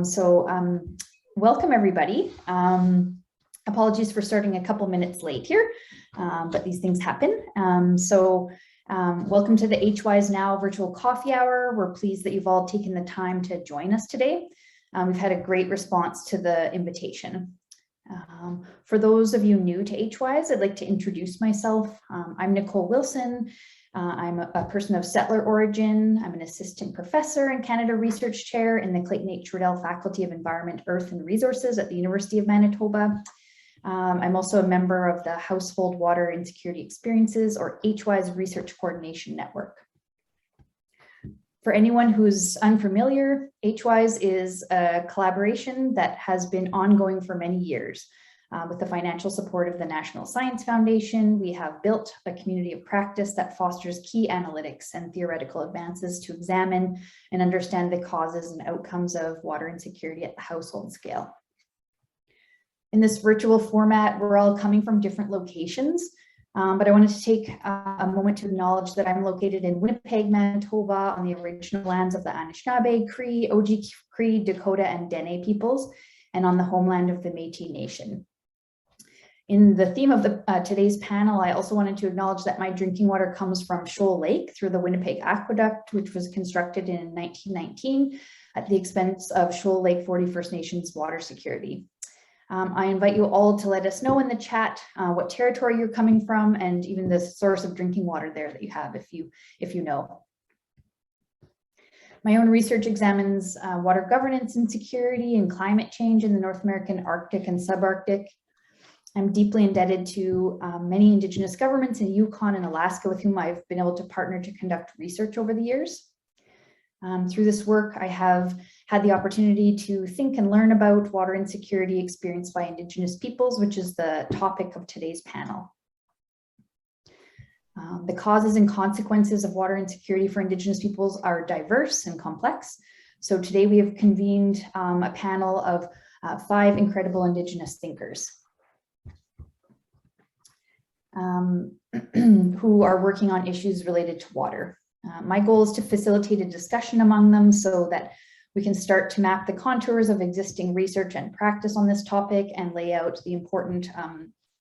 Welcome everybody. Apologies for starting a couple minutes late here, but these things happen. Welcome to the HWISE Now virtual coffee hour. We're pleased that you've all taken the time to join us today. We've had a great response to the invitation. For those of you new to HWISE, I'd like to introduce myself. I'm Nicole Wilson. I'm a person of settler origin. I'm an assistant professor and Canada Research Chair in the Clayton H. Riddell Faculty of Environment, Earth and Resources at the University of Manitoba. I'm also a member of the Household Water Insecurity Experiences, or HWISE Research Coordination Network. For anyone who's unfamiliar, HWISE is a collaboration that has been ongoing for many years. With the financial support of the National Science Foundation, we have built a community of practice that fosters key analytics and theoretical advances to examine and understand the causes and outcomes of water insecurity at the household scale. In this virtual format, we're all coming from different locations, but I wanted to take a moment to acknowledge that I'm located in Winnipeg, Manitoba, on the original lands of the Anishinaabe, Cree, Oji-Cree, Dakota, and Dene peoples, and on the homeland of the Métis Nation. In the theme of today's panel, I also wanted to acknowledge that my drinking water comes from Shoal Lake through the Winnipeg Aqueduct, which was constructed in 1919 at the expense of Shoal Lake 40 First Nations water security. I invite you all to let us know in the chat what territory you're coming from and even the source of drinking water there that you have if you know. My own research examines water governance and security and climate change in the North American Arctic and subarctic. I'm deeply indebted to many Indigenous governments in Yukon and Alaska with whom I've been able to partner to conduct research over the years. Through this work, I have had the opportunity to think and learn about water insecurity experienced by Indigenous peoples, which is the topic of today's panel. The causes and consequences of water insecurity for Indigenous peoples are diverse and complex. So today we have convened a panel of 5 incredible Indigenous thinkers. Who are working on issues related to water. My goal is to facilitate a discussion among them so that we can start to map the contours of existing research and practice on this topic and lay out the important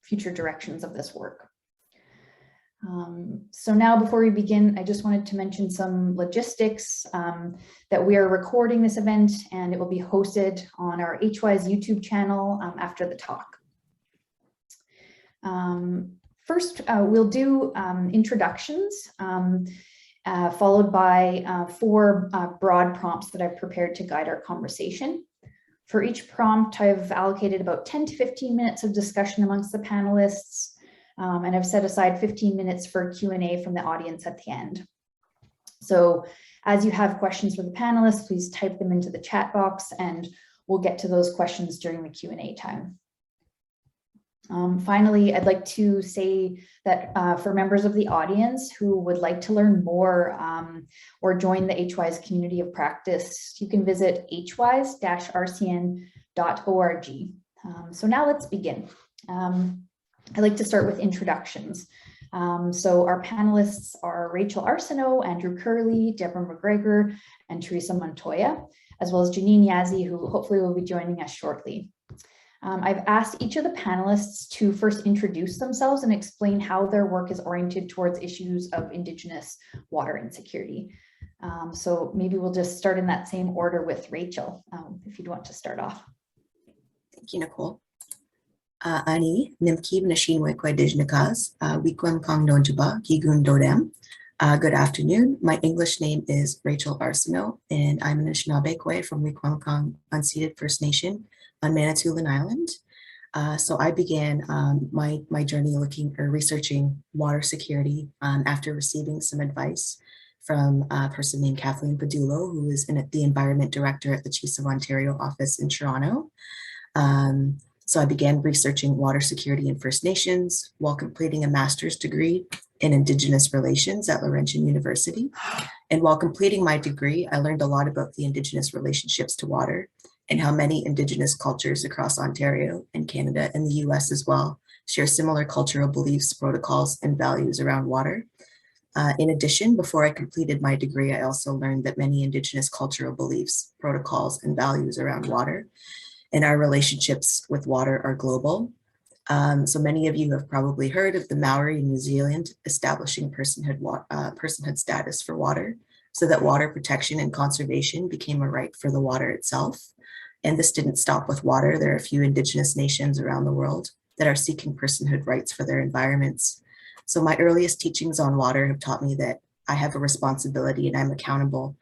future directions of this work. So now before we begin, I just wanted to mention some logistics that we are recording this event and it will be hosted on our HWISE YouTube channel after the talk. First, we'll do introductions, followed by 4 broad prompts that I've prepared to guide our conversation. For each prompt, I've allocated about 10 to 15 minutes of discussion amongst the panelists, and I've set aside 15 minutes for Q&A from the audience at the end. So as you have questions for the panelists, please type them into the chat box and we'll get to those questions during the Q&A time. Finally, I'd like to say that for members of the audience who would like to learn more or join the HWISE community of practice, you can visit hwise-rcn.org. So now let's begin. I'd like to start with introductions. So our panelists are Rachel Arsenault, Andrew Curley, Deborah McGrath, and Teresa Montoya, as well as Janine Yazzie, who hopefully will be joining us shortly. I've asked each of the panelists to first introduce themselves and explain how their work is oriented towards issues of Indigenous water insecurity. So maybe we'll just start in that same order with Rachel, if you'd want to start off. Thank you, Nicole. Ani, Nimkib Nashinwekwe Dijnakas, Wikwam Kong Donjuba, Gigun Dodem. Good afternoon. My English name is Rachel Arsenault, and I'm an Anishinaabe from Wikwam Unceded First Nation on Manitoulin Island. So I began my journey researching water security after receiving some advice from a person named Kathleen Padulo, who is the Environment Director at the Chiefs of Ontario office in Toronto. So I began researching water security in First Nations while completing a master's degree in Indigenous Relations at Laurentian University. And while completing my degree, I learned a lot about the Indigenous relationships to water and how many Indigenous cultures across Ontario and Canada and the US as well share similar cultural beliefs, protocols, and values around water. In addition, before I completed my degree, I also learned that many Indigenous cultural beliefs, protocols, and values around water and our relationships with water are global. So many of you have probably heard of the Maori in New Zealand establishing personhood status for water, so that water protection and conservation became a right for the water itself. And this didn't stop with water. There are a few Indigenous nations around the world that are seeking personhood rights for their environments. So my earliest teachings on water have taught me that I have a responsibility and I'm accountable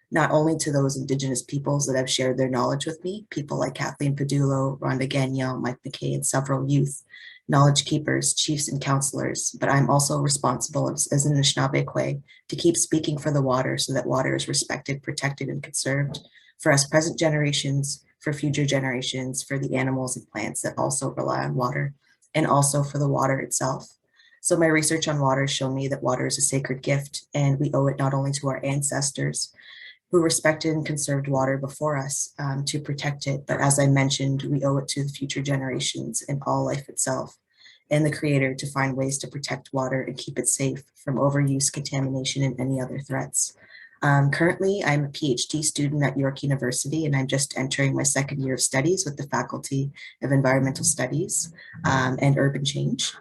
not only to those Indigenous peoples that have shared their knowledge with me, people like Kathleen Padulo, Rhonda Gagnon, Mike McKay, and several youth, knowledge keepers, chiefs, and counselors, but I'm also responsible as an Anishinaabe to keep speaking for the water so that water is respected, protected, and conserved for us present generations, for future generations, for the animals and plants that also rely on water, and also for the water itself. So my research on water showed me that water is a sacred gift, and we owe it not only to our ancestors, who respected and conserved water before us to protect it. But as I mentioned, we owe it to the future generations and all life itself and the creator to find ways to protect water and keep it safe from overuse, contamination, and any other threats. Currently, I'm a PhD student at York University, and I'm just entering my second year of studies with the Faculty of Environmental Studies and Urban Change.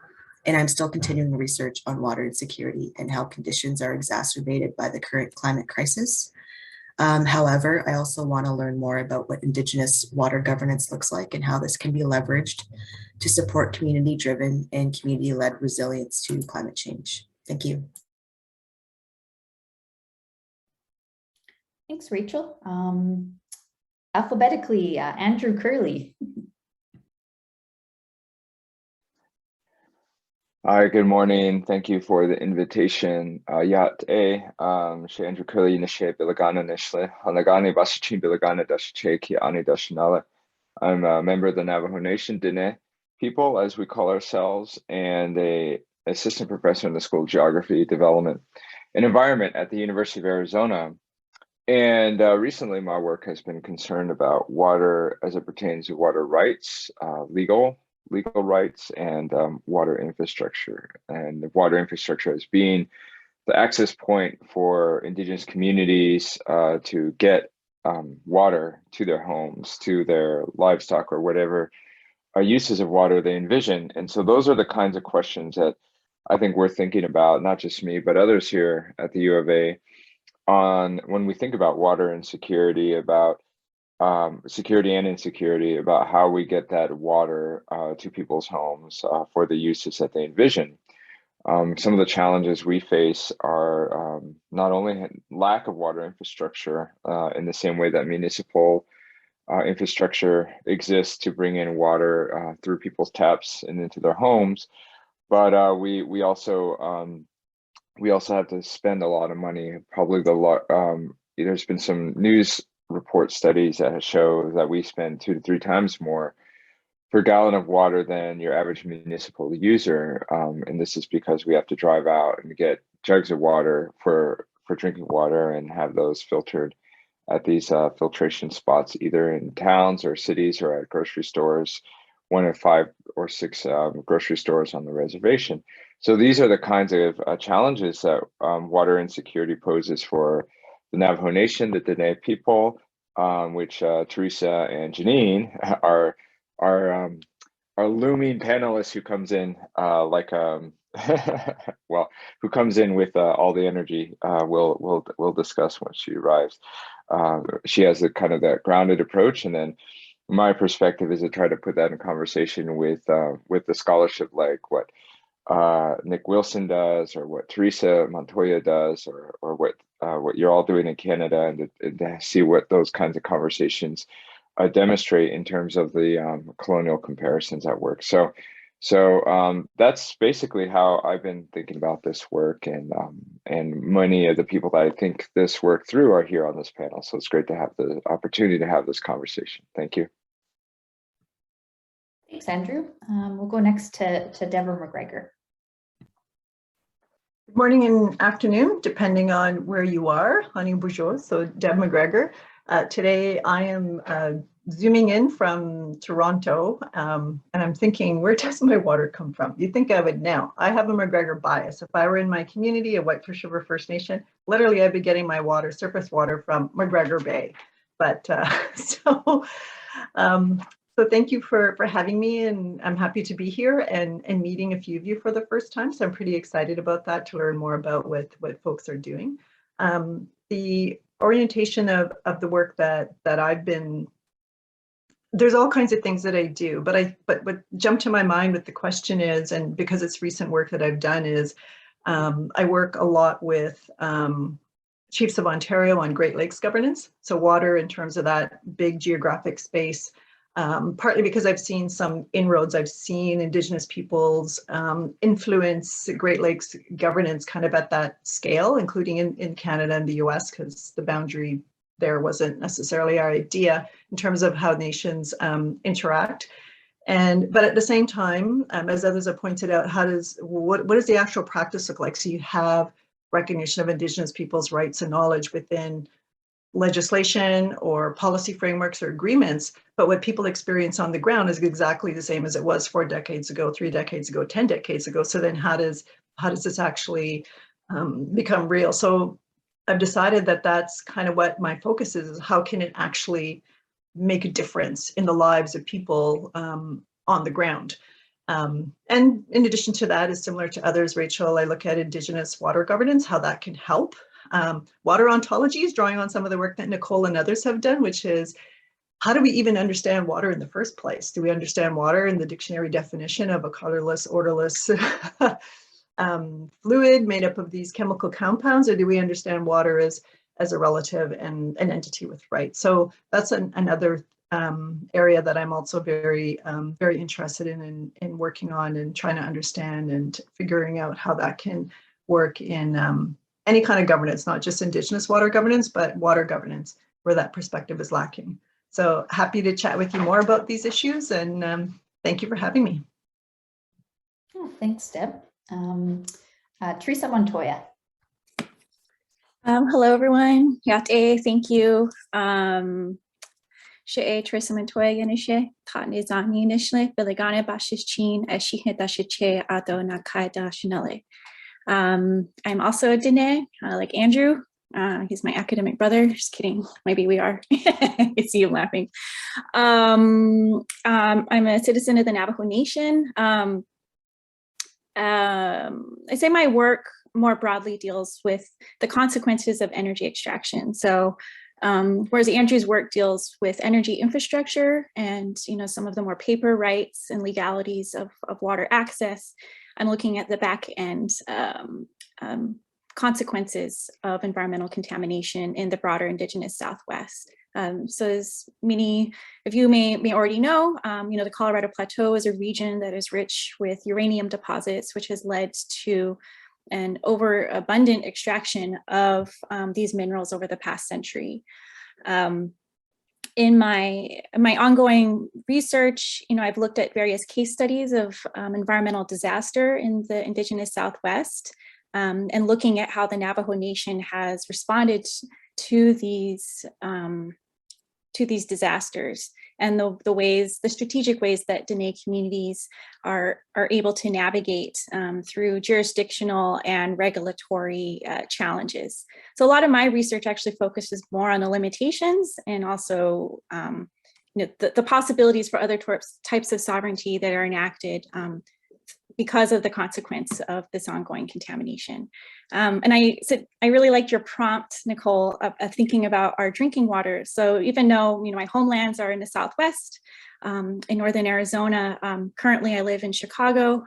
And I'm still continuing research on water insecurity and how conditions are exacerbated by the current climate crisis. However, I also want to learn more about what Indigenous water governance looks like and how this can be leveraged to support community-driven and community-led resilience to climate change. Thank you. Thanks, Rachel. Alphabetically, Andrew Curley. Hi, good morning. Thank you for the invitation. Yat she Andrew Curley nishe bilagana nishle hanagani basichin bilagana dashe ki ani dashinala. I'm a member of the Navajo Nation Dene people, as we call ourselves, and a assistant professor in the School of Geography, Development, and Environment at the University of Arizona. And recently, my work has been concerned about water as it pertains to water rights, legal rights, and water infrastructure. And the water infrastructure as being the access point for Indigenous communities to get water to their homes, to their livestock, or whatever uses of water they envision. And so those are the kinds of questions that I think we're thinking about, not just me, but others here at the U of A, on when we think about water and security, about security and insecurity, about how we get that water to people's homes for the uses that they envision. Some of the challenges we face are not only lack of water infrastructure in the same way that municipal infrastructure exists to bring in water through people's taps and into their homes, but we also have to spend a lot of money. Probably there's been some news report studies that show that we spend 2 to 3 times more per gallon of water than your average municipal user. And this is because we have to drive out and get jugs of water for drinking water and have those filtered at these filtration spots, either in towns or cities or at grocery stores, 1 of 5 or 6 grocery stores on the reservation. So these are the kinds of challenges that water insecurity poses for the Navajo Nation, the Dene people, which Teresa and Janine are looming panelists who comes in well, who comes in with all the energy. We'll discuss when she arrives. She has a kind of that grounded approach, and then my perspective is to try to put that in conversation with the scholarship, like what Nick Wilson does, or what Teresa Montoya does, or what you're all doing in Canada, and to see what those kinds of conversations demonstrate in terms of the colonial comparisons at work. So that's basically how I've been thinking about this work, and many of the people that I think this work through are here on this panel. So it's great to have the opportunity to have this conversation. Thank you. Thanks, Andrew. We'll go next to Deborah McGrath. Good morning and afternoon, depending on where you are. Honey Bourgeois, so Deb McGregor. Today I am zooming in from Toronto, and I'm thinking, where does my water come from? You'd think I would know. I have a McGregor bias. If I were in my community of Whitefish River First Nation, literally I'd be getting my water, surface water, from McGregor Bay. But so thank you for having me, and I'm happy to be here and meeting a few of you for the first time. So I'm pretty excited about that, to learn more about what folks are doing. The orientation of the work that I've been, there's all kinds of things that I do, but what jumped to my mind with the question is, and because it's recent work that I've done, is I work a lot with Chiefs of Ontario on Great Lakes governance. So water in terms of that big geographic space, partly because I've seen some inroads. I've seen Indigenous peoples influence Great Lakes governance kind of at that scale, including in Canada and the US, because the boundary there wasn't necessarily our idea in terms of how nations interact. But at the same time, as others have pointed out, what does the actual practice look like? So you have recognition of Indigenous peoples' rights and knowledge within legislation or policy frameworks or agreements, but what people experience on the ground is exactly the same as it was 4 decades ago, 3 decades ago, 10 decades ago. So then how does this actually become real? So I've decided that that's kind of what my focus is how can it actually make a difference in the lives of people on the ground. And in addition to that, is similar to others, Rachel, I look at Indigenous water governance, how that can help. Water ontologies, drawing on some of the work that Nicole and others have done, which is, how do we even understand water in the first place? Do we understand water in the dictionary definition of a colorless, odorless fluid made up of these chemical compounds, or do we understand water as a relative and an entity with rights? So that's another area that I'm also very interested in working on and trying to understand and figuring out how that can work in any kind of governance, not just Indigenous water governance, but water governance where that perspective is lacking. So happy to chat with you more about these issues, and thank you for having me. Oh, thanks, Deb. Teresa Montoya. Hello, everyone. Yate, thank you. She Teresa Montoya Yanishe, Tatne Zani Nishle, Biligane Bashish Chin, Eshihne Dashiche Ado Nakai Dashinale. I'm also a Dene, like Andrew. He's my academic brother. Just kidding. Maybe we are. I see you laughing. I'm a citizen of the Navajo Nation. I say my work more broadly deals with the consequences of energy extraction. So whereas Andrew's work deals with energy infrastructure and some of the more paper rights and legalities of water access, I'm looking at the back end consequences of environmental contamination in the broader Indigenous Southwest. So as many of you may already know, the Colorado Plateau is a region that is rich with uranium deposits, which has led to an overabundant extraction of these minerals over the past century. In my ongoing research, I've looked at various case studies of environmental disaster in the Indigenous Southwest, and looking at how the Navajo Nation has responded to these disasters, and the strategic ways that Dene communities are able to navigate through jurisdictional and regulatory challenges. So a lot of my research actually focuses more on the limitations and also the possibilities for other types of sovereignty that are enacted because of the consequence of this ongoing contamination. And I really liked your prompt, Nicole, of thinking about our drinking water. So even though my homelands are in the Southwest, in Northern Arizona, currently I live in Chicago,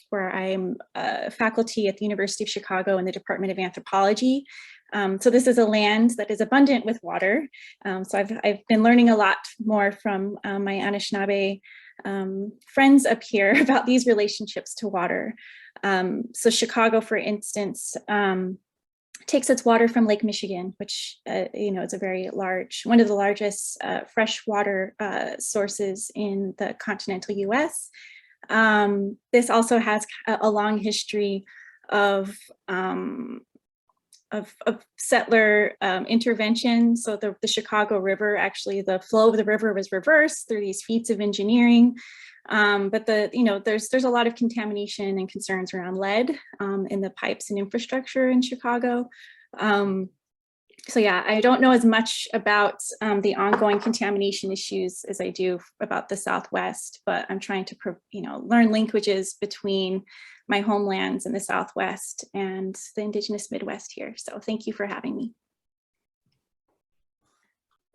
where I'm a faculty at the University of Chicago in the Department of Anthropology. So this is a land that is abundant with water. So I've been learning a lot more from my Anishinaabe friends up here about these relationships to water. So Chicago, for instance, takes its water from Lake Michigan, which is a very large, one of the largest freshwater sources in the continental US. This also has a long history of settler intervention. So the Chicago River, actually the flow of the river was reversed through these feats of engineering. But there's a lot of contamination and concerns around lead in the pipes and infrastructure in Chicago. So yeah, I don't know as much about the ongoing contamination issues as I do about the Southwest, but I'm trying to learn linkages between my homelands in the Southwest and the Indigenous Midwest here. So thank you for having me.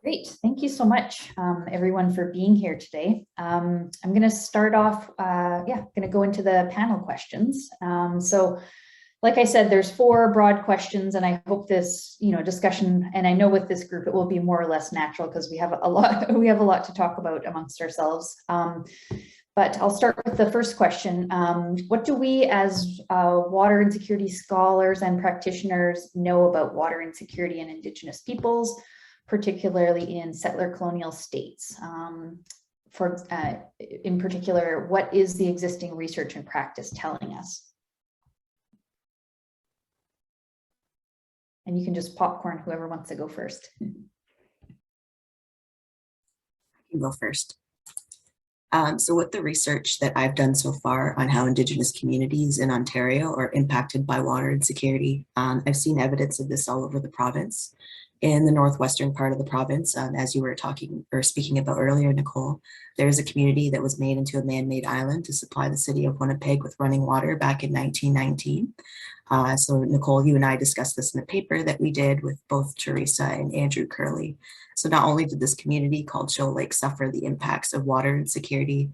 Great, thank you so much, everyone, for being here today. I'm going to start off, going to go into the panel questions. So, like I said, there's 4 broad questions, and I hope this, discussion, and I know with this group it will be more or less natural because we have a lot to talk about amongst ourselves. But I'll start with the first question. What do we as water insecurity scholars and practitioners know about water insecurity in Indigenous peoples, particularly in settler-colonial states? In particular, what is the existing research and practice telling us? And you can just popcorn whoever wants to go first. I can go first. So with the research that I've done so far on how Indigenous communities in Ontario are impacted by water insecurity, I've seen evidence of this all over the province. In the northwestern part of the province, as you were talking or speaking about earlier, Nicole, there's a community that was made into a man-made island to supply the city of Winnipeg with running water back in 1919. So Nicole, you and I discussed this in a paper that we did with both Teresa and Andrew Curley. So not only did this community called Shoal Lake suffer the impacts of water insecurity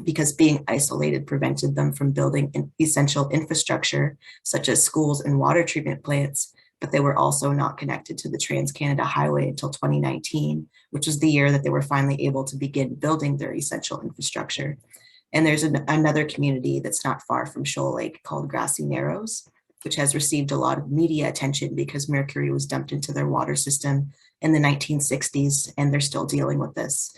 because being isolated prevented them from building essential infrastructure such as schools and water treatment plants, but they were also not connected to the Trans-Canada Highway until 2019, which was the year that they were finally able to begin building their essential infrastructure. And there's another community that's not far from Shoal Lake called Grassy Narrows, which has received a lot of media attention because mercury was dumped into their water system in the 1960s, and they're still dealing with this.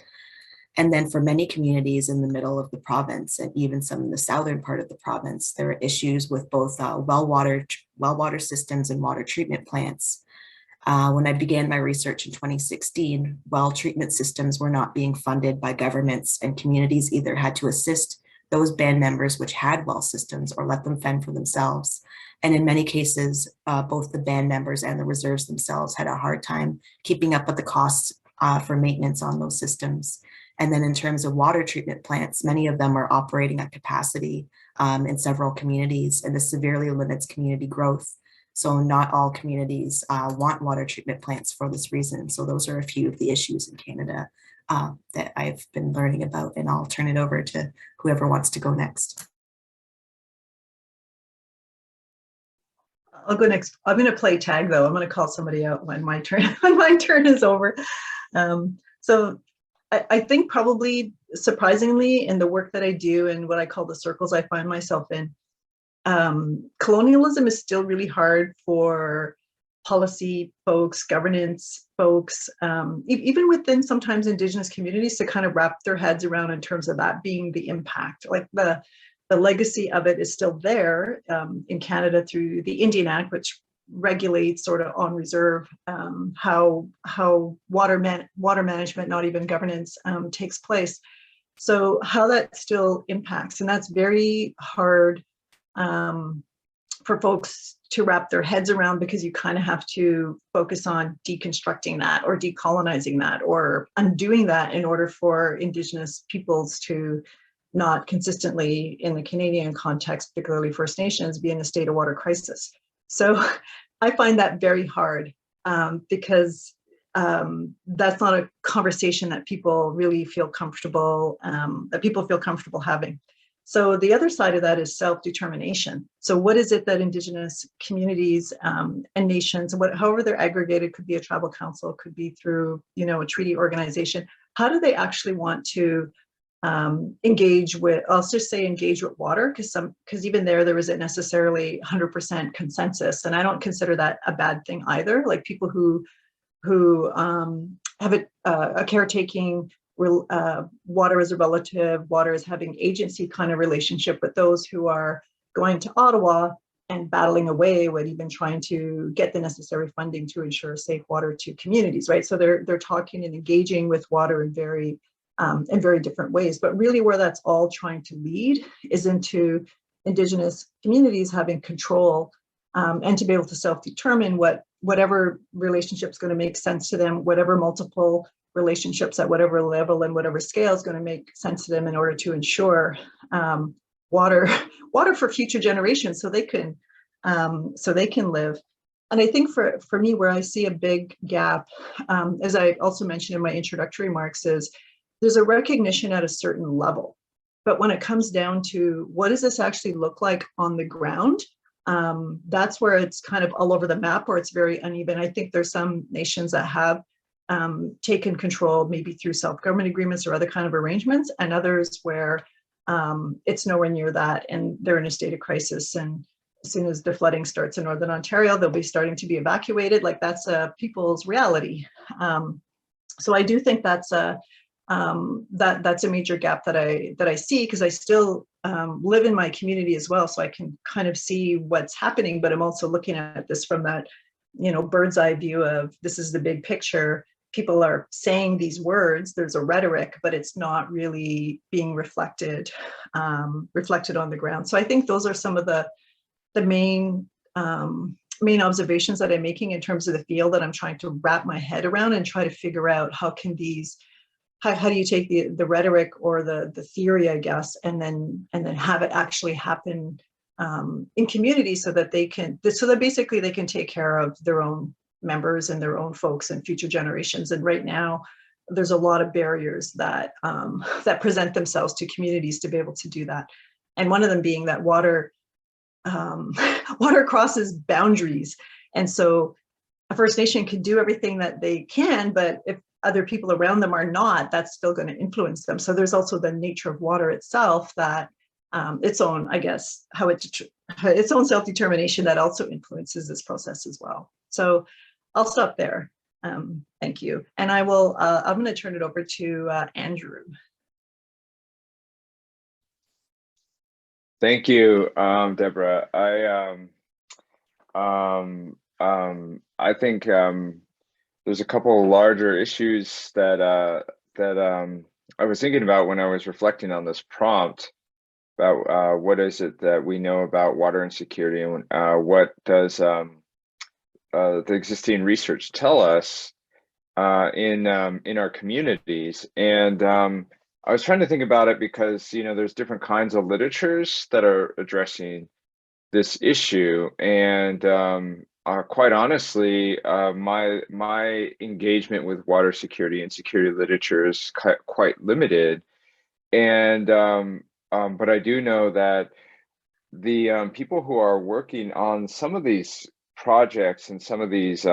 And then for many communities in the middle of the province, and even some in the southern part of the province, there are issues with both well water systems and water treatment plants. When I began my research in 2016, well treatment systems were not being funded by governments, and communities either had to assist those band members which had well systems or let them fend for themselves. And in many cases, both the band members and the reserves themselves had a hard time keeping up with the costs for maintenance on those systems. And then in terms of water treatment plants, many of them are operating at capacity in several communities, and this severely limits community growth. So not all communities want water treatment plants for this reason. So those are a few of the issues in Canada that I've been learning about, and I'll turn it over to whoever wants to go next. I'll go next. I'm going to play tag though. I'm going to call somebody out when my turn is over. So I think probably surprisingly in the work that I do and what I call the circles I find myself in, colonialism is still really hard for policy folks, governance folks, even within sometimes Indigenous communities to kind of wrap their heads around in terms of that being the impact. Like the legacy of it is still there in Canada through the Indian Act, which regulates sort of on reserve how water management, not even governance, takes place. So how that still impacts, and that's very hard for folks to wrap their heads around, because you kind of have to focus on deconstructing that or decolonizing that or undoing that in order for Indigenous peoples to not consistently, in the Canadian context, particularly First Nations, be in a state of water crisis. So I find that very hard because that's not a conversation that people really feel comfortable, having. So the other side of that is self-determination. So what is it that Indigenous communities and nations, however they're aggregated, could be a tribal council, could be through, a treaty organization, how do they actually want to engage with, I'll just say engage with water, because even there isn't necessarily 100% consensus, and I don't consider that a bad thing either. Like people who have a caretaking, water as a relative, water as having agency kind of relationship with those who are going to Ottawa and battling away with even trying to get the necessary funding to ensure safe water to communities, right? So they're talking and engaging with water in very different ways. But really where that's all trying to lead is into Indigenous communities having control and to be able to self-determine whatever relationship's going to make sense to them, whatever multiple relationships at whatever level and whatever scale is going to make sense to them in order to ensure water for future generations so they can live. And I think for me, where I see a big gap, as I also mentioned in my introductory remarks, is there's a recognition at a certain level. But when it comes down to what does this actually look like on the ground, that's where it's kind of all over the map, or it's very uneven. I think there's some nations that have taken control, maybe through self-government agreements or other kind of arrangements, and others where it's nowhere near that, and they're in a state of crisis. And as soon as the flooding starts in Northern Ontario, they'll be starting to be evacuated. Like that's people's reality. So I do think that's that's a major gap that I see, because I still live in my community as well, so I can kind of see what's happening. But I'm also looking at this from that, bird's eye view of this is the big picture. People are saying these words, there's a rhetoric, but it's not really being reflected on the ground. So I think those are some of the main observations that I'm making in terms of the field that I'm trying to wrap my head around and try to figure out how can these, how do you take the rhetoric or the theory, I guess, and then have it actually happen in communities so that basically they can take care of their own members and their own folks and future generations. And right now, there's a lot of barriers that that present themselves to communities to be able to do that. And one of them being that water crosses boundaries. And so a First Nation can do everything that they can, but if other people around them are not, that's still going to influence them. So there's also the nature of water itself that its own, I guess, its own self-determination that also influences this process as well. So I'll stop there. Thank you. And I'm going to turn it over to Andrew. Thank you, Deborah. I think there's a couple of larger issues that I was thinking about when I was reflecting on this prompt about what is it that we know about water insecurity, and what does the existing research tell us in our communities. And I was trying to think about it because there's different kinds of literatures that are addressing this issue, and quite honestly, my engagement with water security and security literature is quite limited. And but I do know that the people who are working on some of these projects and some of these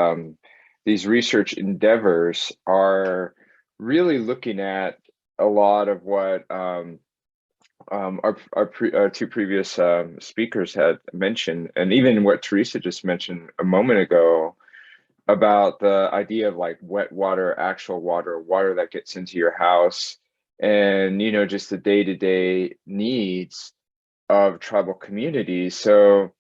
research endeavors are really looking at a lot of what our two previous speakers had mentioned, and even what Teresa just mentioned a moment ago about the idea of like wet water, actual water, water that gets into your house, and just the day-to-day needs of tribal communities. So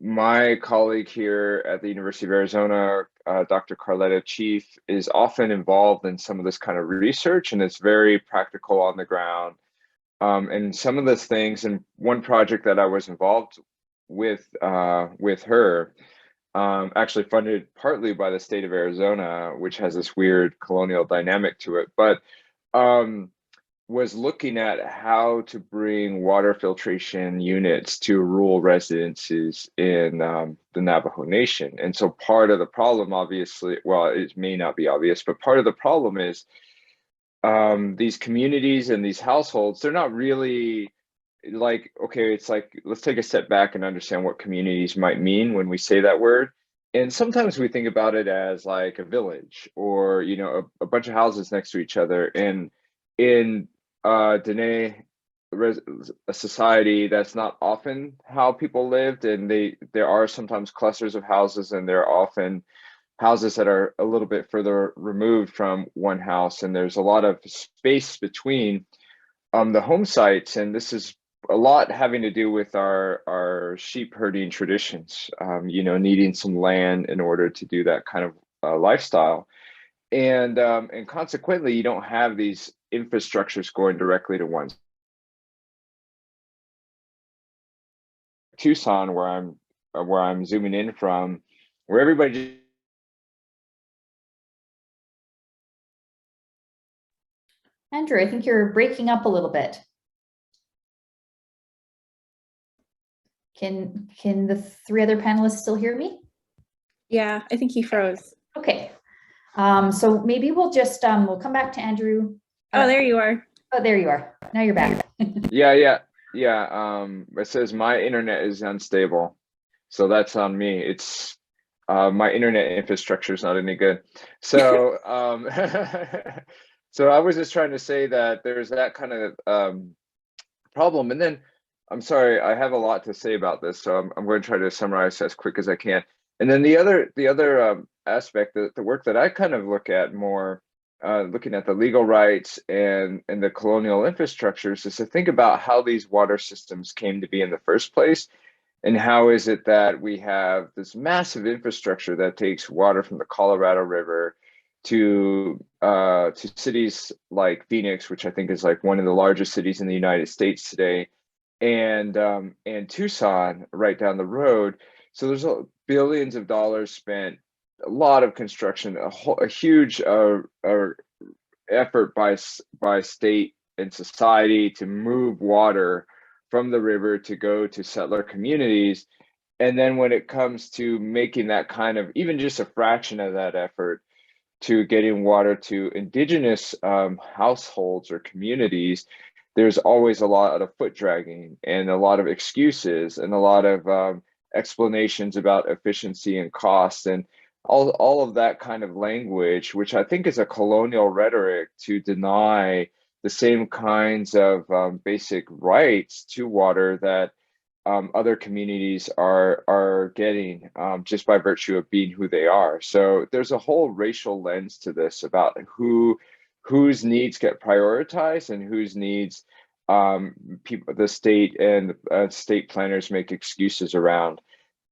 my colleague here at the University of Arizona, Dr. Carletta Chief, is often involved in some of this kind of research, and it's very practical on the ground. And some of those things, and one project that I was involved with her, actually funded partly by the state of Arizona, which has this weird colonial dynamic to it, but was looking at how to bring water filtration units to rural residences in the Navajo Nation. And so part of the problem, obviously, well, it may not be obvious, but part of the problem is these communities and these households, they're not really like, okay, it's like, let's take a step back and understand what communities might mean when we say that word. And sometimes we think about it as like a village or, a bunch of houses next to each other. And in Dene a society, that's not often how people lived. And there are sometimes clusters of houses, and there are often houses that are a little bit further removed from one house, and there's a lot of space between the home sites. And this is a lot having to do with our sheep herding traditions, you know, needing some land in order to do that kind of lifestyle. And consequently, you don't have these infrastructures going directly to one. Tucson, where I'm zooming in from, where everybody. Andrew, I think you're breaking up a little bit. Can the three other panelists still hear me? Yeah, I think he froze. Okay. So maybe we'll just, we'll come back to Andrew. Oh, there you are. Oh, there you are. Now you're back. Yeah. It says my internet is unstable. So that's on me. It's my internet infrastructure is not any good. So so I was just trying to say that there's that kind of problem. And then I'm sorry, I have a lot to say about this, so I'm going to try to summarize as quick as I can. And then the other aspect, the work that I kind of look at more, looking at the legal rights and the colonial infrastructures, is to think about how these water systems came to be in the first place. And how is it that we have this massive infrastructure that takes water from the Colorado River to cities like Phoenix, which I think is like one of the largest cities in the United States today, and Tucson right down the road. So there's billions of dollars spent, a lot of construction, a huge effort by state and society to move water from the river to go to settler communities. And then when it comes to making that kind of, even just a fraction of that effort to getting water to indigenous households or communities, there's always a lot of foot dragging and a lot of excuses and a lot of explanations about efficiency and cost and all of that kind of language, which I think is a colonial rhetoric to deny the same kinds of basic rights to water that other communities are getting just by virtue of being who they are. So there's a whole racial lens to this about whose needs get prioritized and whose needs the state and state planners make excuses around.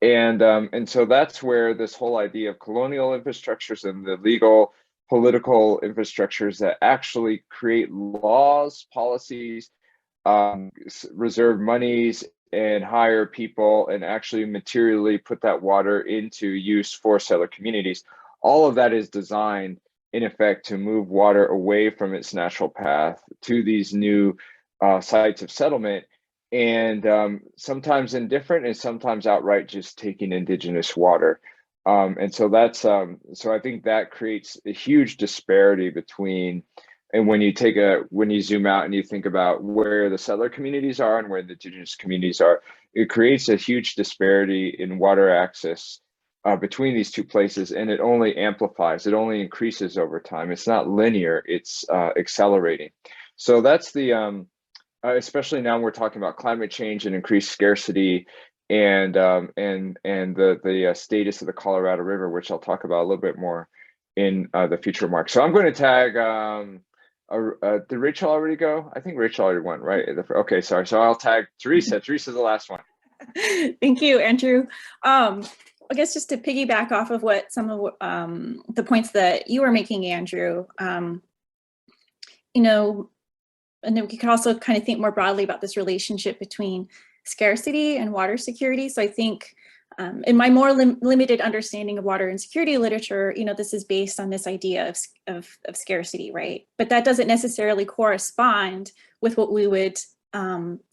And so that's where this whole idea of colonial infrastructures and the legal political infrastructures that actually create laws, policies, reserve monies, and hire people and actually materially put that water into use for settler communities. All of that is designed, in effect, to move water away from its natural path to these new sites of settlement, and sometimes indifferent and sometimes outright just taking indigenous water. And so that's so I think that creates a huge disparity between, and when you zoom out and you think about where the settler communities are and where the indigenous communities are, it creates a huge disparity in water access between these two places, and it only amplifies, it only increases over time. It's not linear, it's accelerating. So that's the especially now we're talking about climate change and increased scarcity and the status of the Colorado River, which I'll talk about a little bit more in the future remarks. So I'm going to tag, did Rachel already go? I think Rachel already went, right? Okay, sorry. So I'll tag Teresa. Teresa's the last one. Thank you, Andrew. I guess just to piggyback off of what some of the points that you were making, Andrew, you know, and then we could also kind of think more broadly about this relationship between scarcity and water security. So I think in my more limited understanding of water insecurity literature, you know, this is based on this idea of scarcity, right? But that doesn't necessarily correspond with what we would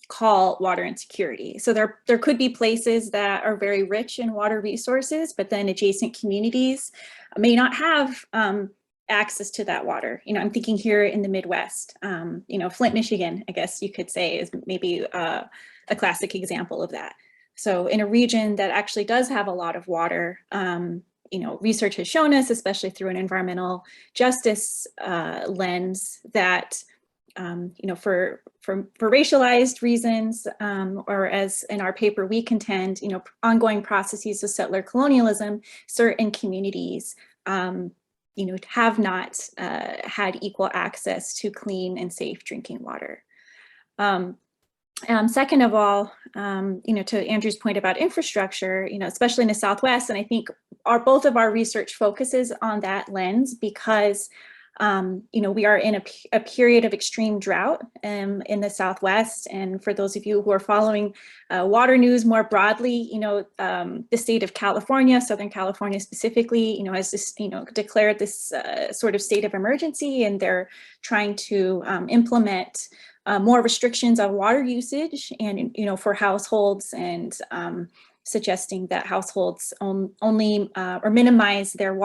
call water insecurity. So there could be places that are very rich in water resources, but then adjacent communities may not have access to that water. You know, I'm thinking here in the Midwest, you know, Flint, Michigan, I guess you could say is maybe a classic example of that. So in a region that actually does have a lot of water, you know, research has shown us, especially through an environmental justice lens, that you know, for racialized reasons, or as in our paper we contend, you know, ongoing processes of settler colonialism, certain communities, you know, have not had equal access to clean and safe drinking water. Second of all, to Andrew's point about infrastructure, especially in the Southwest, and I think both of our research focuses on that lens because, we are in a period of extreme drought in the Southwest. And for those of you who are following water news more broadly, the state of California, Southern California specifically, has this, declared this sort of state of emergency, and they're trying to implement more restrictions on water usage and, for households, and suggesting that households only or minimize their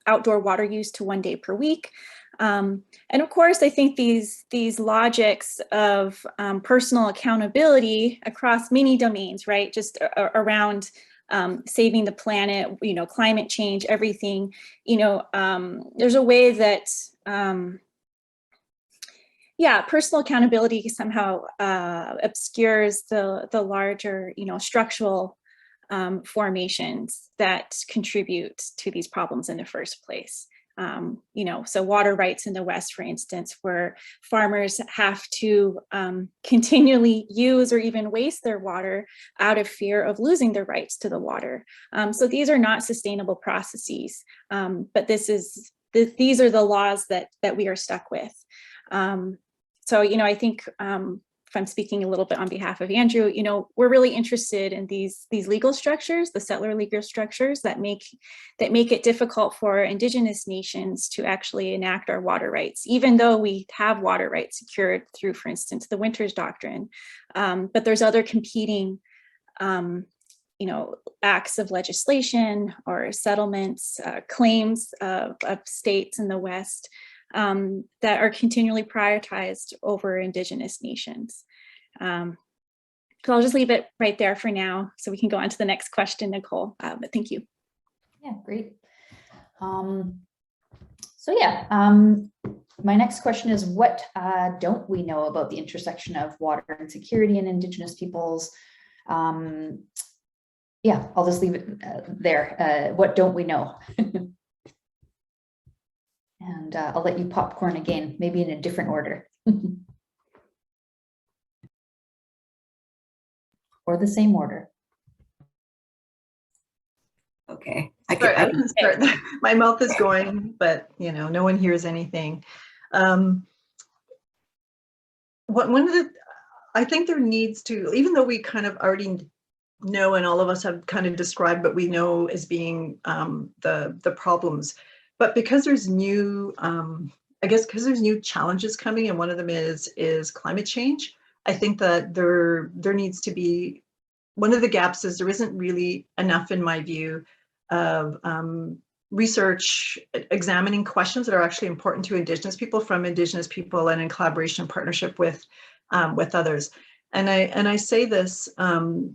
outdoor water use to 1 day per week. And of course, I think these logics of personal accountability across many domains, right, just around saving the planet, climate change, everything, there's a way that personal accountability somehow obscures the larger, structural formations that contribute to these problems in the first place. So water rights in the West, for instance, where farmers have to continually use or even waste their water out of fear of losing their rights to the water. So these are not sustainable processes, but these are the laws that we are stuck with. So, I think if I'm speaking a little bit on behalf of Andrew, we're really interested in these legal structures, the settler legal structures that make it difficult for Indigenous nations to actually enact our water rights, even though we have water rights secured through, for instance, the Winters Doctrine. But there's other competing, acts of legislation or settlements, claims of states in the West that are continually prioritized over Indigenous nations. So I'll just leave it right there for now, so we can go on to the next question, Nicole, but thank you. Yeah, great. My next question is, what don't we know about the intersection of water and security in Indigenous peoples? I'll just leave it there. What don't we know? And I'll let you popcorn again, maybe in a different order. Or the same order. Okay. I can start. My mouth is going, but no one hears anything. I think there needs to, even though we kind of already know, and all of us have kind of described what we know as being the problems, but because there's new, because there's new challenges coming, and one of them is climate change. I think that there needs to be, one of the gaps is there isn't really enough, in my view, of research examining questions that are actually important to Indigenous people from Indigenous people, and in collaboration and partnership with others. And I say this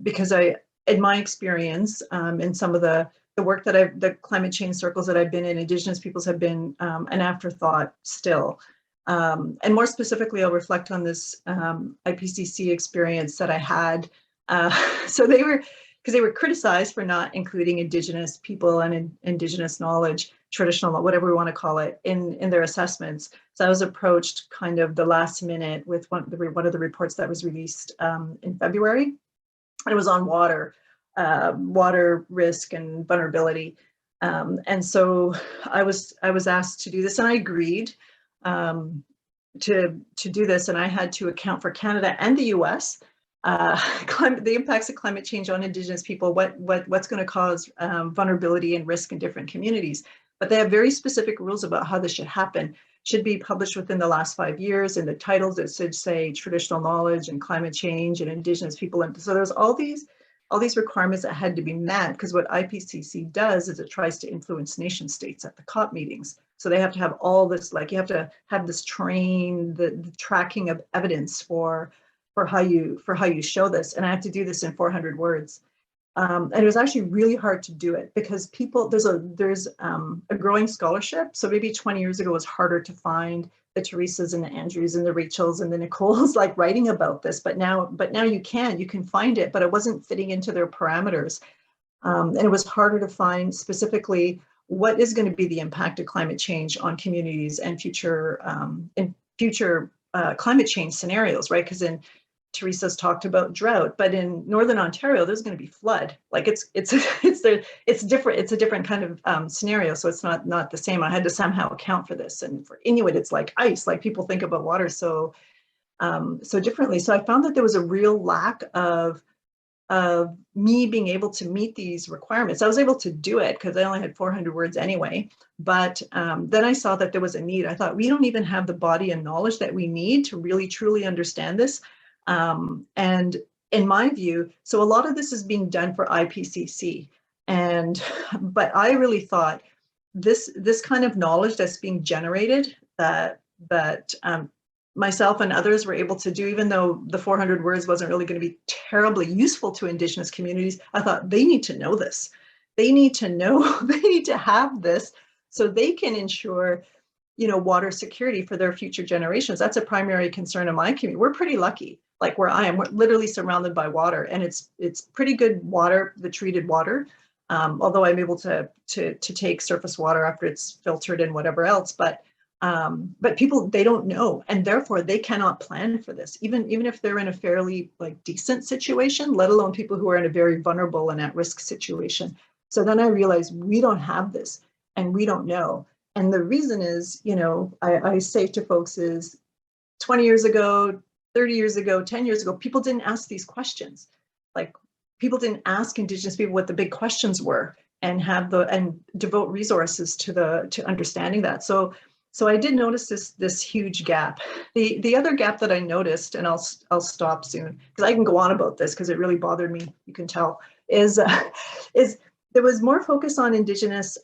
because in my experience, in some of the work that the climate change circles that I've been in, Indigenous peoples have been an afterthought still. And more specifically, I'll reflect on this IPCC experience that I had. So they were criticized for not including Indigenous people and Indigenous knowledge, traditional, whatever we want to call it, in their assessments. So I was approached kind of the last minute with one of the reports that was released in February. And it was on water risk and vulnerability. And so I was asked to do this, and I agreed to do this, and I had to account for Canada and the US, the impacts of climate change on Indigenous people, what's going to cause vulnerability and risk in different communities. But they have very specific rules about how this should happen. Should be published within the last 5 years, and the titles, it should say traditional knowledge and climate change and Indigenous people. And so there's all these requirements that had to be met, because what IPCC does is it tries to influence nation states at the COP meetings. So they have to have all this, like you have to have this the tracking of evidence for how you show this. And I have to do this in 400 words. And it was actually really hard to do it, because there's a growing scholarship. So maybe 20 years ago it was harder to find the Teresas and the Andrews and the Rachels and the Nicoles like writing about this, but now you can find it, but it wasn't fitting into their parameters. And it was harder to find specifically what is going to be the impact of climate change on communities and future climate change scenarios, right? Because in Teresa's talked about drought, but in Northern Ontario, there's going to be flood. Like it's different. It's a different kind of scenario. So it's not the same. I had to somehow account for this. And for Inuit, it's like ice. Like people think about water so differently. So I found that there was a real lack of me being able to meet these requirements. I was able to do it because I only had 400 words anyway. But then I saw that there was a need. I thought, we don't even have the body and knowledge that we need to really truly understand this. And in my view, so a lot of this is being done for IPCC. But I really thought this kind of knowledge that's being generated that myself and others were able to do, even though the 400 words wasn't really going to be terribly useful to Indigenous communities, I thought they need to know this. They need to know, they need to have this so they can ensure, water security for their future generations. That's a primary concern of my community. We're pretty lucky, like where I am, we're literally surrounded by water, and it's pretty good water, the treated water. Although I'm able to take surface water after it's filtered and whatever else, but people, they don't know, and therefore they cannot plan for this, even if they're in a fairly decent situation, let alone people who are in a very vulnerable and at-risk situation. So then I realized we don't have this and we don't know. And the reason is, I say to folks is 20 years ago, 30 years ago, 10 years ago, people didn't ask these questions. Like people didn't ask Indigenous people what the big questions were and devote resources to understanding that. So I did notice this huge gap. The other gap that I noticed, and I'll stop soon because I can go on about this because it really bothered me, you can tell, is there was more focus on Indigenous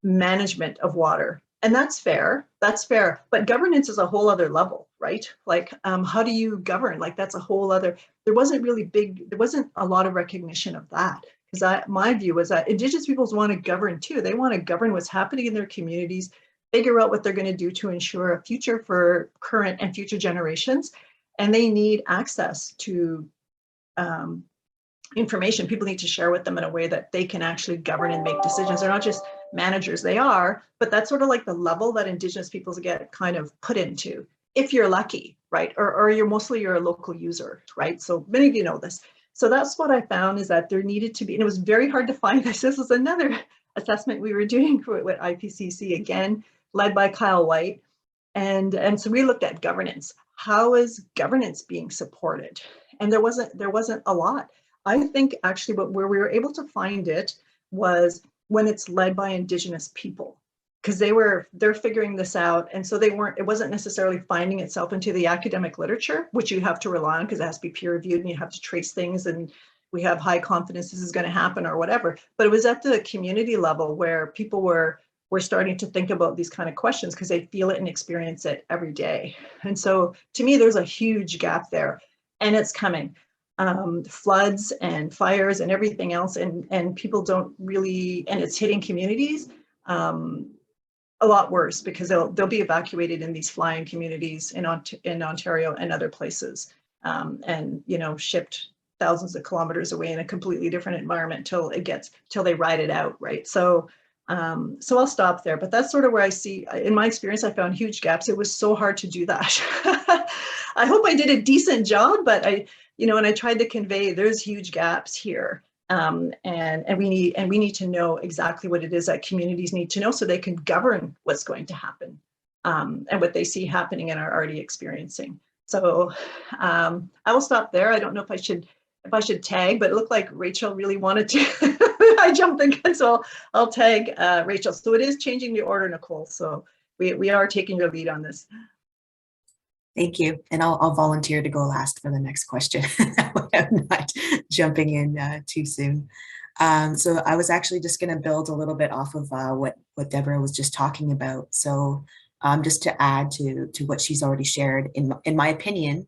management of water. And that's fair, but governance is a whole other level, right? Like how do you govern? Like that's a whole other, there wasn't a lot of recognition of that. Because my view was that Indigenous peoples want to govern too. They want to govern what's happening in their communities, figure out what they're going to do to ensure a future for current and future generations. And they need access to information. People need to share with them in a way that they can actually govern and make decisions. They're not just managers, they are, but that's sort of like the level that Indigenous peoples get kind of put into, if you're lucky, right? Or you're a local user, right? So many of you know this. So that's what I found, is that there needed to be, and it was very hard to find this. This was another assessment we were doing with IPCC, again, led by Kyle White. And so we looked at governance. How is governance being supported? And there wasn't a lot. I think actually where we were able to find it was when it's led by Indigenous people, because they're figuring this out. And so it wasn't necessarily finding itself into the academic literature, which you have to rely on because it has to be peer reviewed and you have to trace things and we have high confidence this is going to happen or whatever. But it was at the community level where people were starting to think about these kind of questions because they feel it and experience it every day. And so to me, there's a huge gap there, and it's coming. Floods and fires and everything else, and people don't really, and it's hitting communities a lot worse because they'll be evacuated in these flying communities in Ontario and other places, and shipped thousands of kilometers away in a completely different environment till they ride it out, right? So I'll stop there, but that's sort of where I see, in my experience, I found huge gaps. It was so hard to do that. I hope I did a decent job, but and I tried to convey there's huge gaps here. And we need to know exactly what it is that communities need to know so they can govern what's going to happen, and what they see happening and are already experiencing. So I will stop there. I don't know if I should tag, but it looked like Rachel really wanted to. I jumped again, so I'll tag Rachel. So it is changing the order, Nicole. So we are taking your lead on this. Thank you. And I'll volunteer to go last for the next question. I'm not jumping in too soon. So I was actually just going to build a little bit off of what Deborah was just talking about. So just to add to what she's already shared, in my opinion,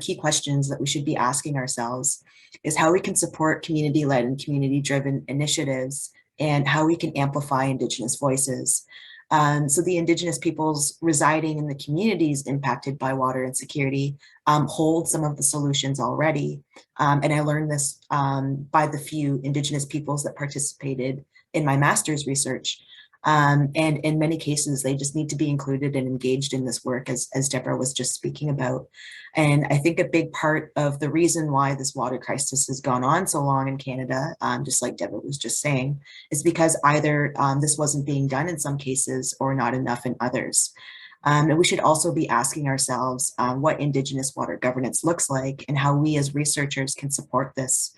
key questions that we should be asking ourselves is how we can support community-led and community-driven initiatives and how we can amplify Indigenous voices. So the Indigenous peoples residing in the communities impacted by water insecurity hold some of the solutions already. And I learned this by the few Indigenous peoples that participated in my master's research. And in many cases, they just need to be included and engaged in this work, as Deborah was just speaking about. And I think a big part of the reason why this water crisis has gone on so long in Canada, just like Deborah was just saying, is because either this wasn't being done in some cases or not enough in others. And we should also be asking ourselves what Indigenous water governance looks like and how we as researchers can support this.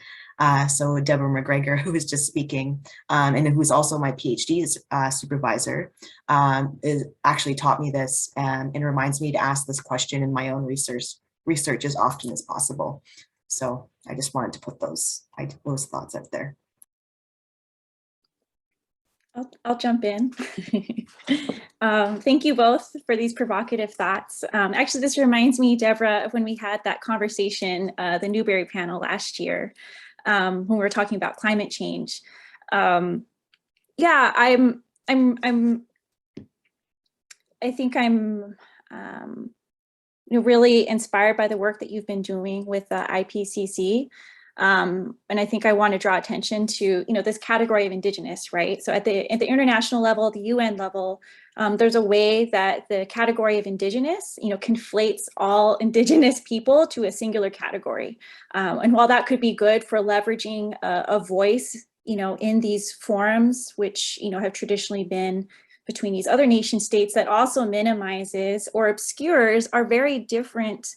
So Deborah McGrath, who was just speaking, and who's also my PhD supervisor, actually taught me this and reminds me to ask this question in my own research as often as possible. So I just wanted to put those thoughts out there. I'll jump in. Thank you both for these provocative thoughts. Actually, this reminds me, Deborah, of when we had that conversation, the Newberry panel last year, when we were talking about climate change. Yeah, I think I'm really inspired by the work that you've been doing with the IPCC. And I think I want to draw attention to, this category of Indigenous, right? So at the international level, the UN level, there's a way that the category of Indigenous, conflates all Indigenous people to a singular category. And while that could be good for leveraging a voice, in these forums, which, have traditionally been between these other nation states, that also minimizes or obscures our very different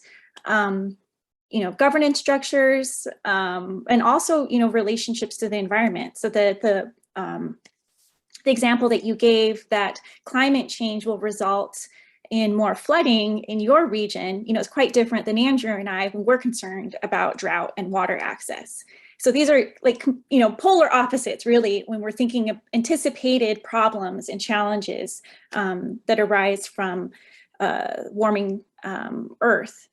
governance structures, and also, relationships to the environment. So the example that you gave, that climate change will result in more flooding in your region, is quite different than Andrew and I when we're concerned about drought and water access. So these are like, polar opposites, really, when we're thinking of anticipated problems and challenges that arise from warming Earth.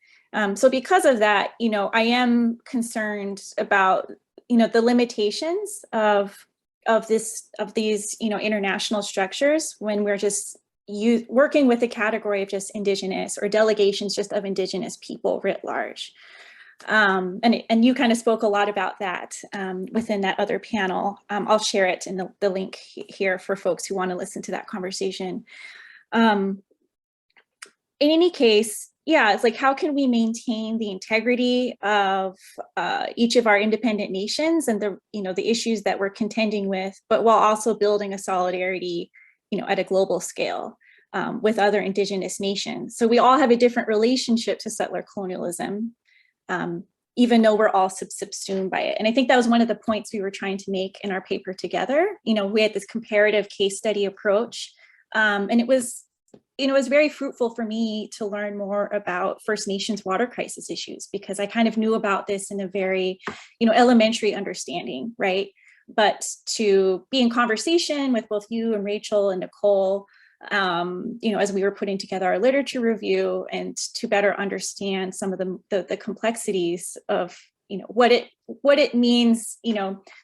So because of that, I am concerned about, the limitations of these, international structures when we're just working with a category of just Indigenous or delegations just of Indigenous people writ large. And you kind of spoke a lot about that within that other panel. I'll share it in the link here for folks who want to listen to that conversation. In any case, yeah, it's like, how can we maintain the integrity of each of our independent nations and the issues that we're contending with, but while also building a solidarity, at a global scale with other Indigenous nations. So we all have a different relationship to settler colonialism, even though we're all subsumed by it. And I think that was one of the points we were trying to make in our paper together. We had this comparative case study approach, and it was very fruitful for me to learn more about First Nations water crisis issues, because I kind of knew about this in a very, elementary understanding, right? But to be in conversation with both you and Rachel and Nicole, as we were putting together our literature review, and to better understand some of the complexities of, what it means,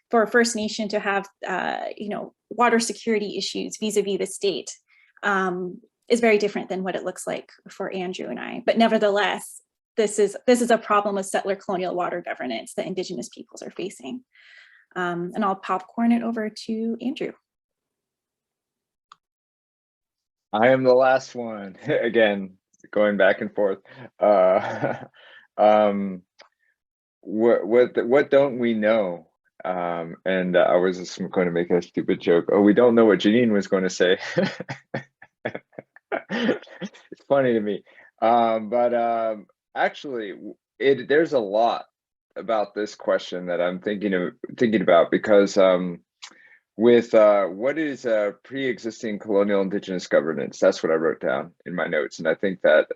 for a First Nation to have, water security issues vis-a-vis the state, is very different than what it looks like for Andrew and I. But nevertheless, this is a problem of settler colonial water governance that Indigenous peoples are facing. And I'll popcorn it over to Andrew. I am the last one. Again, going back and forth. What don't we know? And I was just going to make a stupid joke. Oh, we don't know what Janine was going to say. It's funny to me. But actually, there's a lot about this question that I'm thinking about, because with what is pre-existing colonial Indigenous governance, that's what I wrote down in my notes, and I think that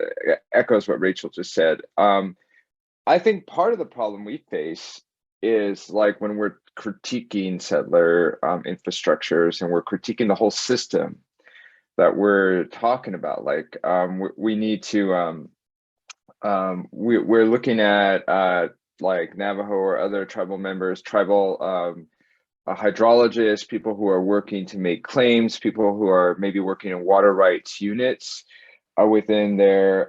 echoes what Rachel just said. I think part of the problem we face is, like, when we're critiquing settler infrastructures and we're critiquing the whole system that we're talking about, like, we need to we're looking at like Navajo or other tribal members, tribal hydrologists, people who are working to make claims, people who are maybe working in water rights units within their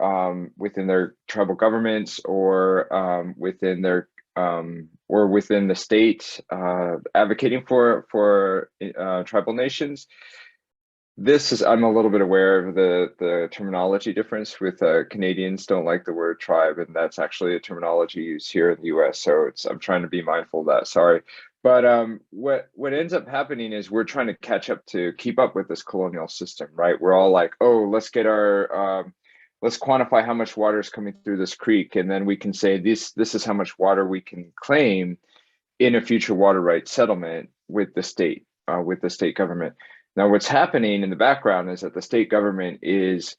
tribal governments, or within their or within the state, advocating for tribal nations. I'm a little bit aware of the terminology difference with Canadians don't like the word tribe, and that's actually a terminology used here in the US. So I'm trying to be mindful of that, sorry. But what ends up happening is we're trying to catch up to keep up with this colonial system, right? We're all like, oh, let's get our, let's quantify how much water is coming through this creek. And then we can say this is how much water we can claim in a future water rights settlement with the state government. Now, what's happening in the background is that the state government is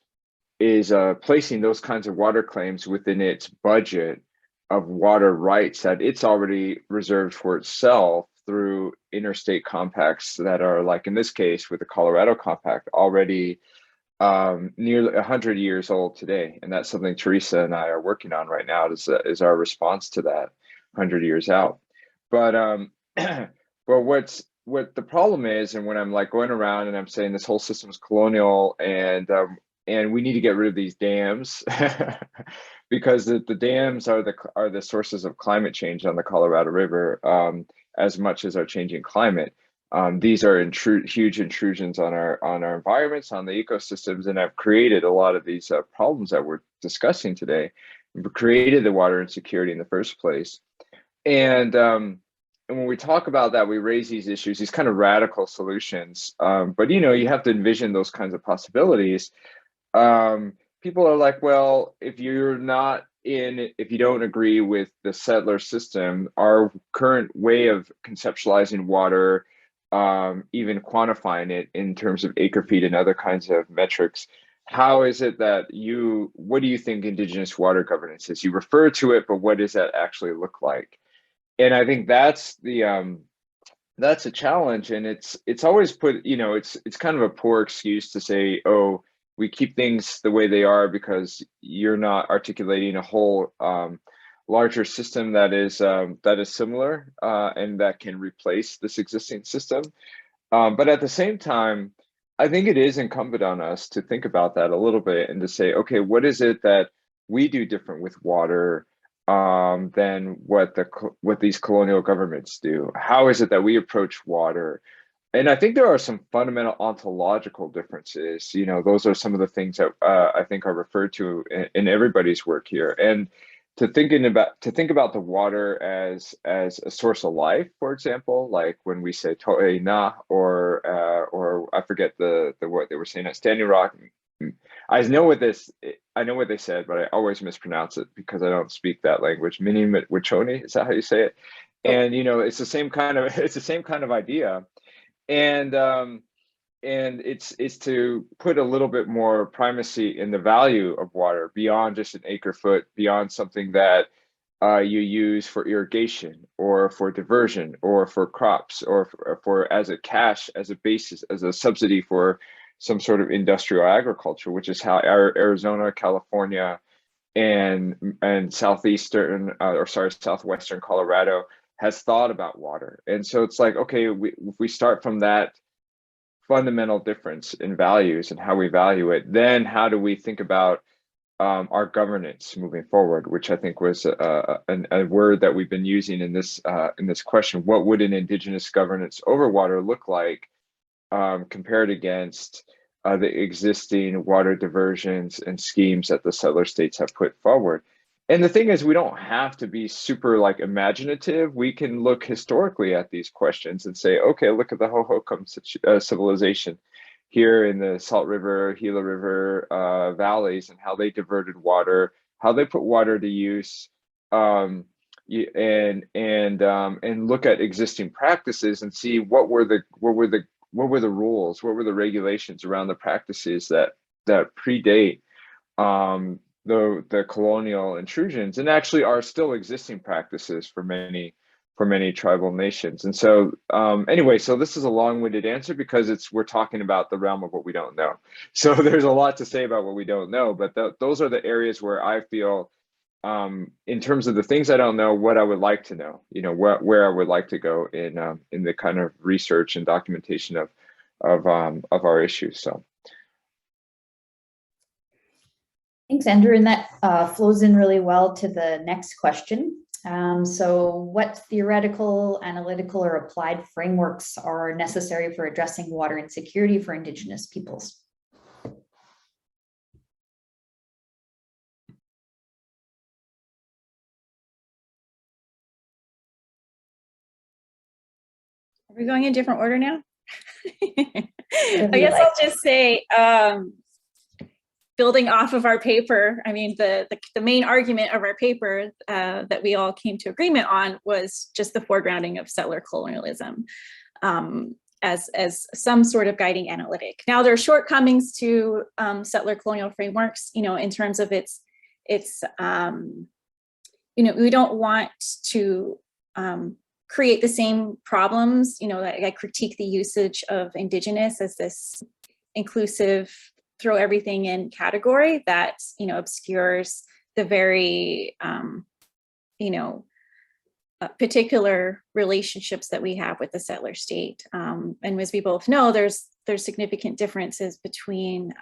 placing those kinds of water claims within its budget of water rights that it's already reserved for itself through interstate compacts that are, like in this case with the Colorado Compact, already nearly 100 years old today. And that's something Teresa and I are working on right now is our response to that 100 years out. But but what the problem is, and when I'm like going around and I'm saying this whole system is colonial and we need to get rid of these dams because the dams are the sources of climate change on the Colorado River as much as our changing climate. These are huge intrusions on our environments, on the ecosystems, and have created a lot of these problems that we're discussing today. We've created the water insecurity in the first place. And when we talk about that, we raise these issues, these kind of radical solutions. But you have to envision those kinds of possibilities. People are like, well, if you don't agree with the settler system, our current way of conceptualizing water, even quantifying it in terms of acre feet and other kinds of metrics, how is it that what do you think Indigenous water governance is? You refer to it, but what does that actually look like? And I think that's a challenge, and it's always put, it's kind of a poor excuse to say, oh, we keep things the way they are because you're not articulating a whole larger system that is similar and that can replace this existing system. But at the same time, I think it is incumbent on us to think about that a little bit and to say, okay, what is it that we do different with water than what these colonial governments do? How is it that we approach water? And I think there are some fundamental ontological differences. Those are some of the things that I think are referred to in everybody's work here. And to think about the water as a source of life, for example, like when we say to'e na, or I forget the what they were saying at Standing Rock. I know what they said, but I always mispronounce it because I don't speak that language. Mini Wachoni, is that how you say it? And it's the same kind of idea. And it's to put a little bit more primacy in the value of water beyond just an acre foot, beyond something that you use for irrigation or for diversion or for crops or for as a cash, as a basis, as a subsidy for some sort of industrial agriculture, which is how Arizona, California, and southwestern Colorado has thought about water. And so it's like, okay, if we start from that fundamental difference in values and how we value it, then how do we think about our governance moving forward, which I think was a word that we've been using in this question. What would an Indigenous governance over water look like compared against the existing water diversions and schemes that the settler states have put forward? And the thing is, we don't have to be super imaginative. We can look historically at these questions and say, okay, look at the Hohokam civilization here in the Salt River, Gila River valleys, and how they diverted water, how they put water to use, and look at existing practices and see what were the rules, what were the regulations around the practices that predate the colonial intrusions and actually are still existing practices for many tribal nations. And so anyway, so this is a long-winded answer because we're talking about the realm of what we don't know. So there's a lot to say about what we don't know, but those are the areas where I feel in terms of the things I don't know, what I would like to know, where I would like to go in the kind of research and documentation of our issues. So. Thanks, Andrew. And that flows in really well to the next question. So what theoretical, analytical, or applied frameworks are necessary for addressing water insecurity for Indigenous peoples? Are we going in different order now? I Whatever you guess like. I'll just say, building off of our paper, I mean, the main argument of our paper that we all came to agreement on was just the foregrounding of settler colonialism as some sort of guiding analytic. Now, there are shortcomings to settler colonial frameworks, in terms of its we don't want to create the same problems, I critique the usage of Indigenous as this inclusive, throw everything in category that, obscures the very, particular relationships that we have with the settler state. And as we both know, there's significant differences between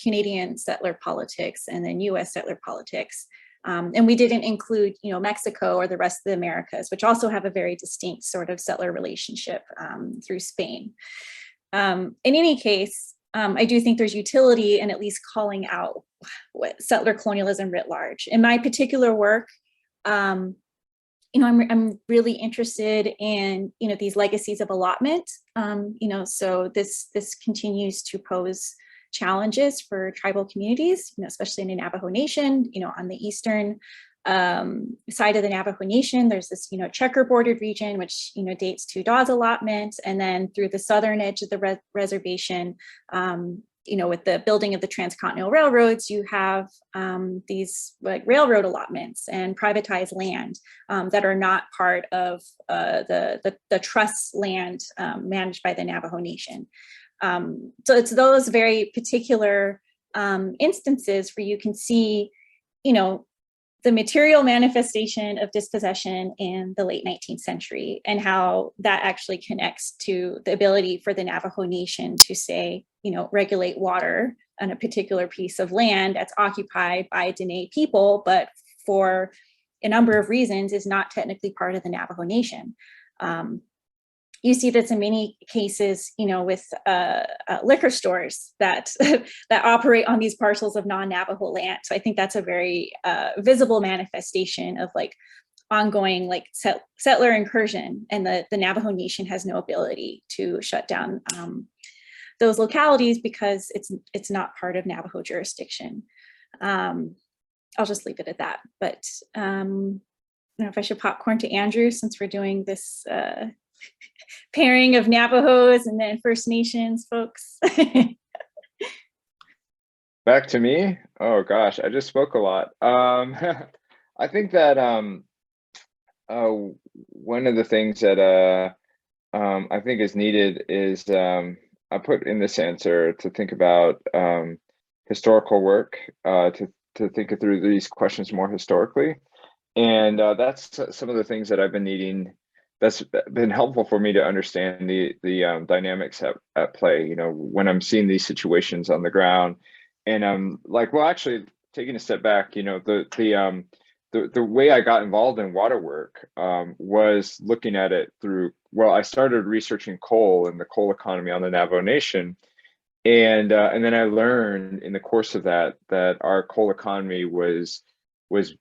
Canadian settler politics and then US settler politics. And we didn't include, Mexico or the rest of the Americas, which also have a very distinct sort of settler relationship through Spain. In any case, I do think there's utility in at least calling out what settler colonialism writ large. In my particular work, I'm really interested in, these legacies of allotment. So this continues to pose challenges for tribal communities, especially in the Navajo Nation. On the eastern side of the Navajo Nation, there's this, checkerboarded region, which, dates to Dawes allotment. And then through the southern edge of the reservation, with the building of the transcontinental railroads, you have these like railroad allotments and privatized land that are not part of the trust land managed by the Navajo Nation. So it's those very particular instances where you can see, the material manifestation of dispossession in the late 19th century and how that actually connects to the ability for the Navajo Nation to say, regulate water on a particular piece of land that's occupied by Dene people, but for a number of reasons is not technically part of the Navajo Nation. You see this in many cases, with liquor stores that that operate on these parcels of non-Navajo land. So I think that's a very visible manifestation of ongoing settler incursion, and the Navajo Nation has no ability to shut down those localities because it's not part of Navajo jurisdiction. I'll just leave it at that. But I don't know if I should popcorn to Andrew since we're doing this pairing of Navajos and then First Nations folks. Back to me. Oh gosh, I just spoke a lot. I think that one of the things that I think is needed is I put in this answer to think about historical work, to think through these questions more historically, and that's some of the things that I've been needing. That's been helpful for me to understand the dynamics at play. When I'm seeing these situations on the ground, and I'm actually taking a step back. The way I got involved in water work was looking at it through. Well, I started researching coal and the coal economy on the Navajo Nation, and then I learned in the course of that our coal economy was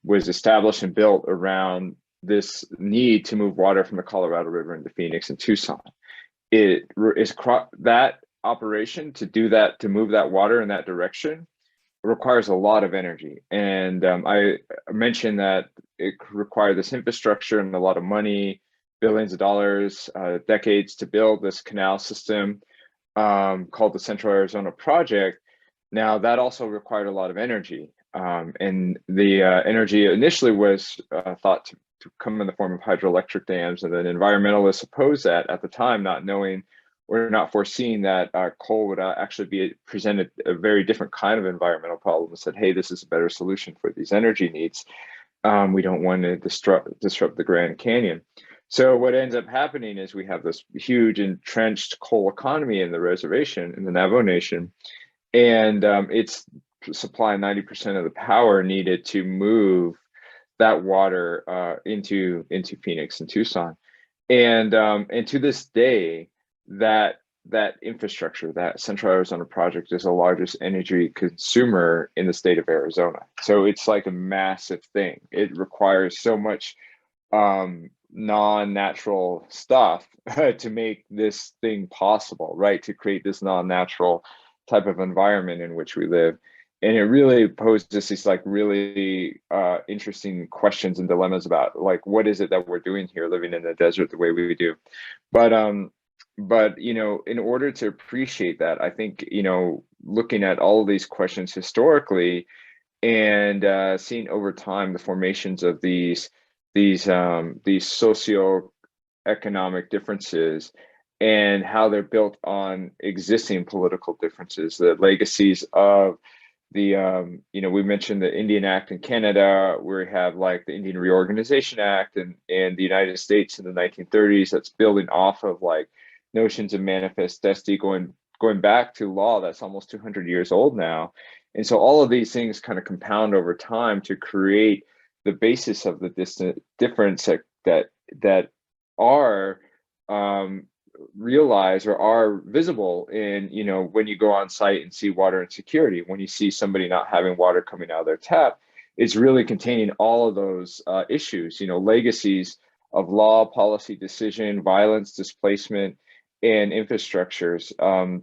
established and built around this need to move water from the Colorado River into Phoenix and Tucson. It is that operation to do that, to move that water in that direction, requires a lot of energy. And I mentioned that it required this infrastructure and a lot of money, billions of dollars, decades to build this canal system called the Central Arizona Project. Now that also required a lot of energy. And the energy initially was thought to come in the form of hydroelectric dams, and then environmentalists opposed that at the time, not knowing or not foreseeing that coal would actually presented a very different kind of environmental problem, and said, hey, this is a better solution for these energy needs. We don't want to disrupt the Grand Canyon. So what ends up happening is we have this huge entrenched coal economy in the reservation, in the Navajo Nation, and it's supplying 90% of the power needed to move that water into Phoenix and Tucson. And to this day, that infrastructure, that Central Arizona Project, is the largest energy consumer in the state of Arizona. So it's like a massive thing. It requires so much non-natural stuff to make this thing possible, right? To create this non-natural type of environment in which we live. And it really poses these like really interesting questions and dilemmas about like, what is it that we're doing here living in the desert the way we do? But you know, in order to appreciate that, I think, you know, looking at all of these questions historically and seeing over time the formations of these socio-economic differences and how they're built on existing political differences, the legacies of the you know, we mentioned the Indian Act in Canada, where we have like the Indian Reorganization Act and the United States in the 1930s, that's building off of like notions of manifest destiny going back to law that's almost 200 years old now. And so all of these things kind of compound over time to create the basis of the difference that are realized or are visible in, you know, when you go on site and see water insecurity, when you see somebody not having water coming out of their tap, it's really containing all of those issues, you know, legacies of law, policy, decision, violence, displacement, and infrastructures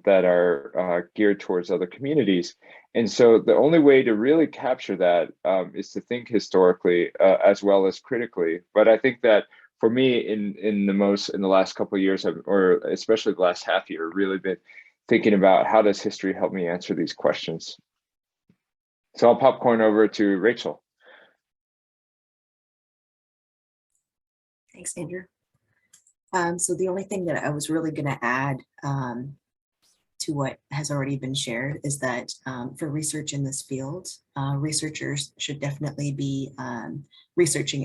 that are geared towards other communities. And so the only way to really capture that is to think historically as well as critically. But I think that for me, in the last couple of years, or especially the last half year, really been thinking about how does history help me answer these questions. So I'll popcorn over to Rachel. Thanks, Andrew. So the only thing that I was really going to add to what has already been shared is that for research in this field, researchers should definitely be researching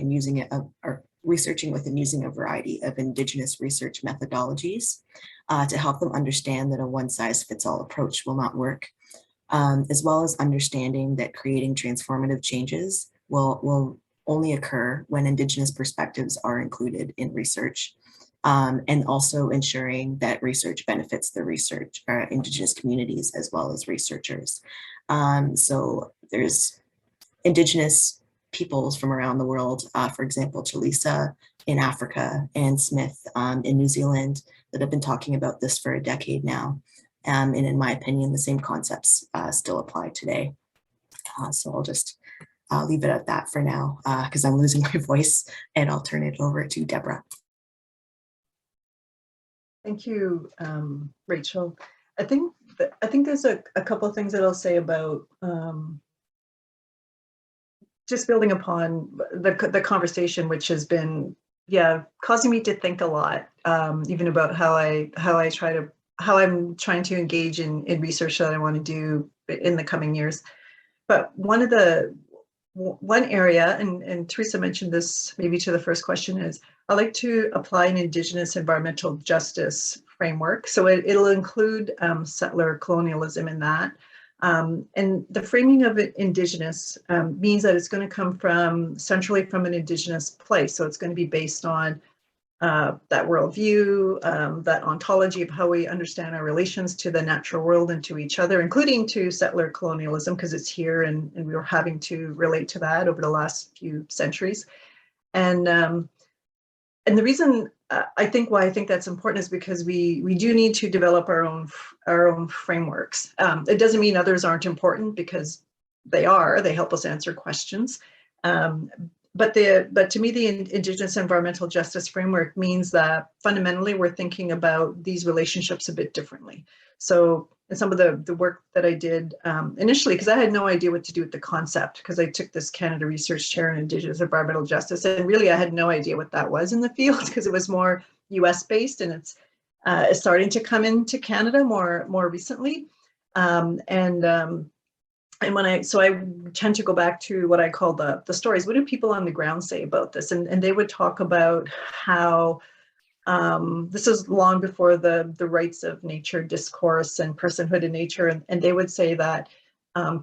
with and using a variety of Indigenous research methodologies to help them understand that a one-size-fits-all approach will not work, as well as understanding that creating transformative changes will only occur when Indigenous perspectives are included in research. And also ensuring that research benefits the Indigenous communities as well as researchers. So there's Indigenous peoples from around the world, for example, Chalisa in Africa and Smith in New Zealand, that have been talking about this for a decade now. And in my opinion, the same concepts still apply today. So I'll just leave it at that for now because I'm losing my voice, and I'll turn it over to Deborah. Thank you, Rachel. I think there's a couple of things that I'll say about just building upon the conversation, which has been, causing me to think a lot, even about how I'm trying to engage in research that I want to do in the coming years. But one area, and Teresa mentioned this maybe to the first question, is I like to apply an Indigenous environmental justice framework. So it'll include settler colonialism in that. And the framing of it Indigenous means that it's going to come centrally from an Indigenous place. So it's going to be based on that worldview, that ontology of how we understand our relations to the natural world and to each other, including to settler colonialism, because it's here and we were having to relate to that over the last few centuries. And the reason I think that's important is because we do need to develop our own frameworks. It doesn't mean others aren't important, because they help us answer questions. But to me, the Indigenous environmental justice framework means that fundamentally we're thinking about these relationships a bit differently. So in some of the work that I did initially, because I had no idea what to do with the concept, because I took this Canada Research Chair in Indigenous environmental justice, and really I had no idea what that was in the field, because it was more US based, and it's starting to come into Canada more recently. And I tend to go back to what I call the stories. What do people on the ground say about this? And they would talk about how this is long before the rights of nature discourse and personhood in nature. And they would say that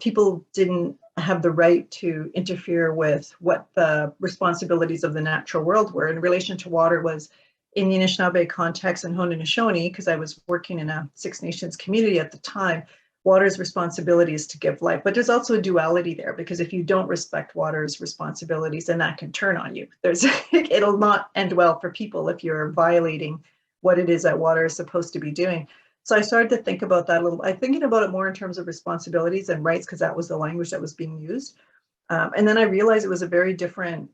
people didn't have the right to interfere with what the responsibilities of the natural world were in relation to water. Was in the Anishinaabe context and Haudenosaunee, because I was working in a Six Nations community at the time, water's responsibility is to give life, but there's also a duality there, because if you don't respect water's responsibilities, then that can turn on you. It'll not end well for people if you're violating what it is that water is supposed to be doing. So I started to think about that a little. I'm thinking about it more in terms of responsibilities and rights, because that was the language that was being used. And then I realized it was a very different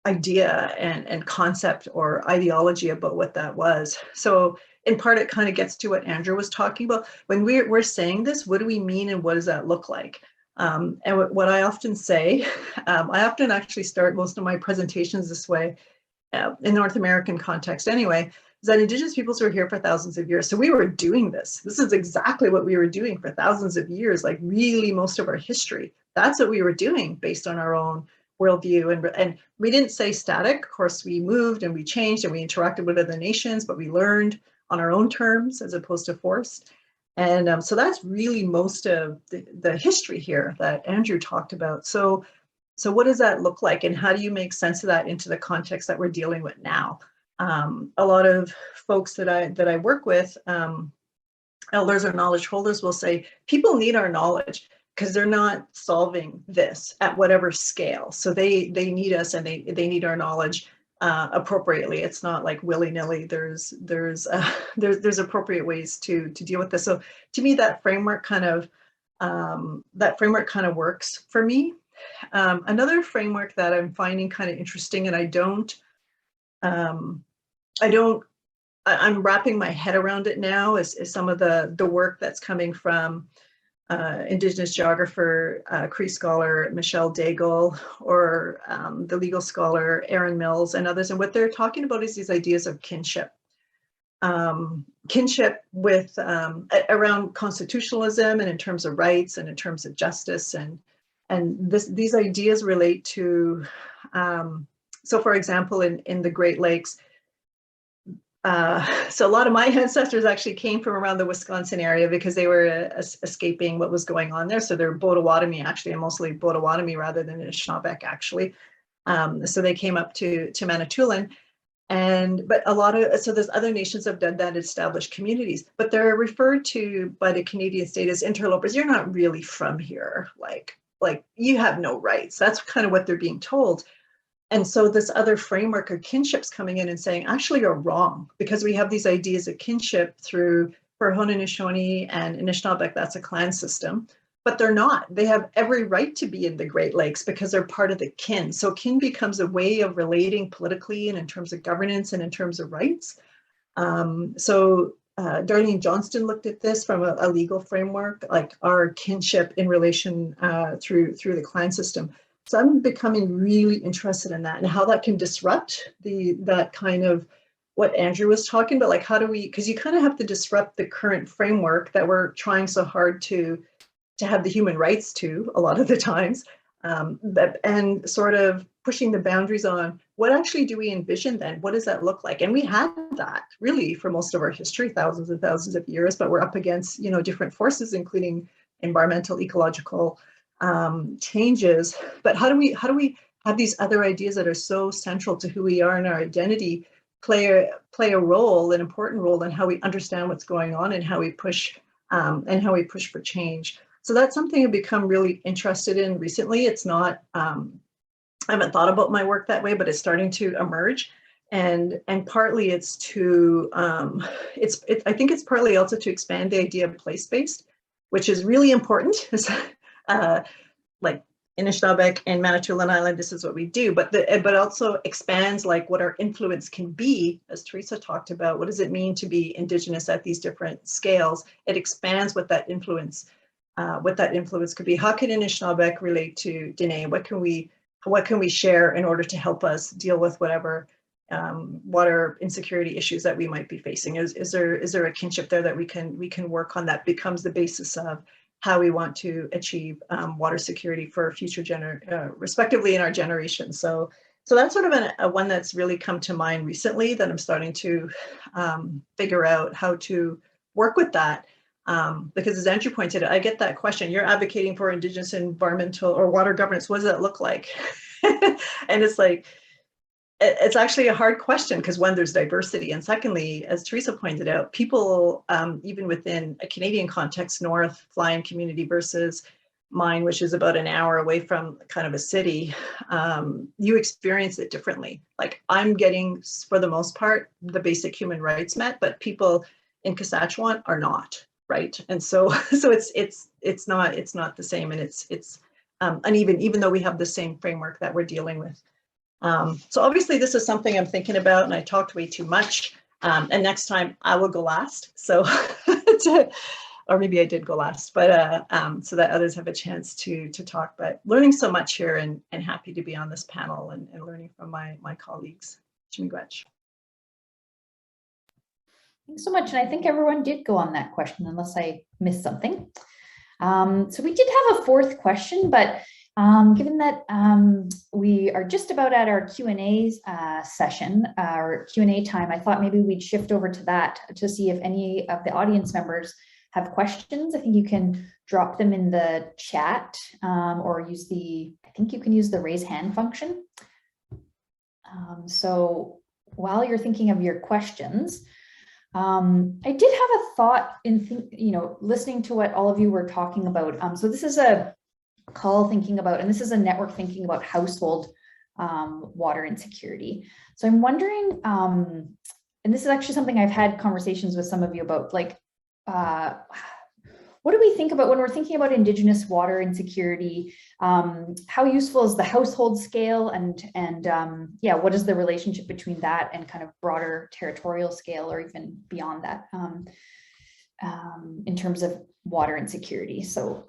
idea and concept or ideology about what that was. So in part, it kind of gets to what Andrew was talking about. When we're saying this, what do we mean and what does that look like? And what I often say, I often actually start most of my presentations this way, in North American context anyway, is that Indigenous peoples were here for thousands of years. So we were doing this. This is exactly what we were doing for thousands of years, like really most of our history. That's what we were doing based on our own worldview. And we didn't say static. Of course, we moved and we changed and we interacted with other nations, but we learned on our own terms as opposed to forced. And so that's really most of the history here that Andrew talked about. So what does that look like, and how do you make sense of that into the context that we're dealing with now? A lot of folks that I work with, elders or knowledge holders, will say people need our knowledge because they're not solving this at whatever scale. So they need us, and they need our knowledge appropriately. It's not like willy-nilly. There's appropriate ways to deal with this. So to me, that framework kind of works for me. Another framework that I'm finding kind of interesting, and I'm wrapping my head around it now, is some of the work that's coming from Indigenous geographer, Cree scholar Michelle Daigle, or the legal scholar Aaron Mills and others. And what they're talking about is these ideas of kinship. Kinship with around constitutionalism and in terms of rights and in terms of justice. And these ideas relate to, so for example, in the Great Lakes, so a lot of my ancestors actually came from around the Wisconsin area because they were escaping what was going on there. So they're Potawatomi actually, and mostly Potawatomi rather than Anishinaabe actually. So they came up to Manitoulin, but so there's other nations have done that, established communities, but they're referred to by the Canadian state as interlopers. You're not really from here, like you have no rights. That's kind of what they're being told. And so this other framework of kinship's coming in and saying, actually, you're wrong, because we have these ideas of kinship for Haudenosaunee and Anishinaabe, that's a clan system, but they're not. They have every right to be in the Great Lakes because they're part of the kin. So kin becomes a way of relating politically and in terms of governance and in terms of rights. Darlene Johnston looked at this from a legal framework, like our kinship in relation through the clan system. So I'm becoming really interested in that and how that can disrupt that kind of what Andrew was talking about. Like, how do we, because you kind of have to disrupt the current framework that we're trying so hard to have the human rights to a lot of the times, and sort of pushing the boundaries on what actually do we envision then? What does that look like? And we had that really for most of our history, thousands and thousands of years, but we're up against, different forces, including environmental, ecological changes. But how do we have these other ideas that are so central to who we are and our identity play a role, an important role in how we understand what's going on and how we push for change? So that's something I've become really interested in recently. It's not, I haven't thought about my work that way, but it's starting to emerge. And partly it's to, I think it's partly also to expand the idea of place-based, which is really important. Like Anishinaabe and Manitoulin Island, this is what we do, but also expands like what our influence can be, as Teresa talked about. What does it mean to be Indigenous at these different scales? It expands what that influence could be. How can Anishinaabe relate to Dene? What can we share in order to help us deal with whatever water insecurity issues that we might be facing? Is there a kinship there that we can work on that becomes the basis of how we want to achieve water security for future respectively in our generation? So that's sort of a one that's really come to mind recently that I'm starting to figure out how to work with that. Because as Andrew pointed out, I get that question, you're advocating for Indigenous environmental or water governance, what does that look like? And it's like, it's actually a hard question because one, there's diversity. And secondly, as Teresa pointed out, people, even within a Canadian context, North Flying community versus mine, which is about an hour away from kind of a city, you experience it differently. Like I'm getting, for the most part, the basic human rights met, but people in Saskatchewan are not, right? And so it's not the same, and it's uneven, even though we have the same framework that we're dealing with. So obviously this is something I'm thinking about, and I talked way too much. And next time I will go last. So, or maybe I did go last, but so that others have a chance to talk. But learning so much here, and happy to be on this panel and learning from my colleagues. Miigwech. Thanks so much. And I think everyone did go on that question, unless I missed something. So we did have a fourth question, but given that we are just about at our Q&A session, our Q&A time, I thought maybe we'd shift over to that to see if any of the audience members have questions. I think you can drop them in the chat or use I think you can use the raise hand function. So while you're thinking of your questions, I did have a thought in, listening to what all of you were talking about. So this is a call thinking about, and this is a network thinking about household water insecurity. So I'm wondering, and this is actually something I've had conversations with some of you about, like, what do we think about when we're thinking about Indigenous water insecurity? How useful is the household scale, and yeah, what is the relationship between that and kind of broader territorial scale, or even beyond that, in terms of water insecurity? So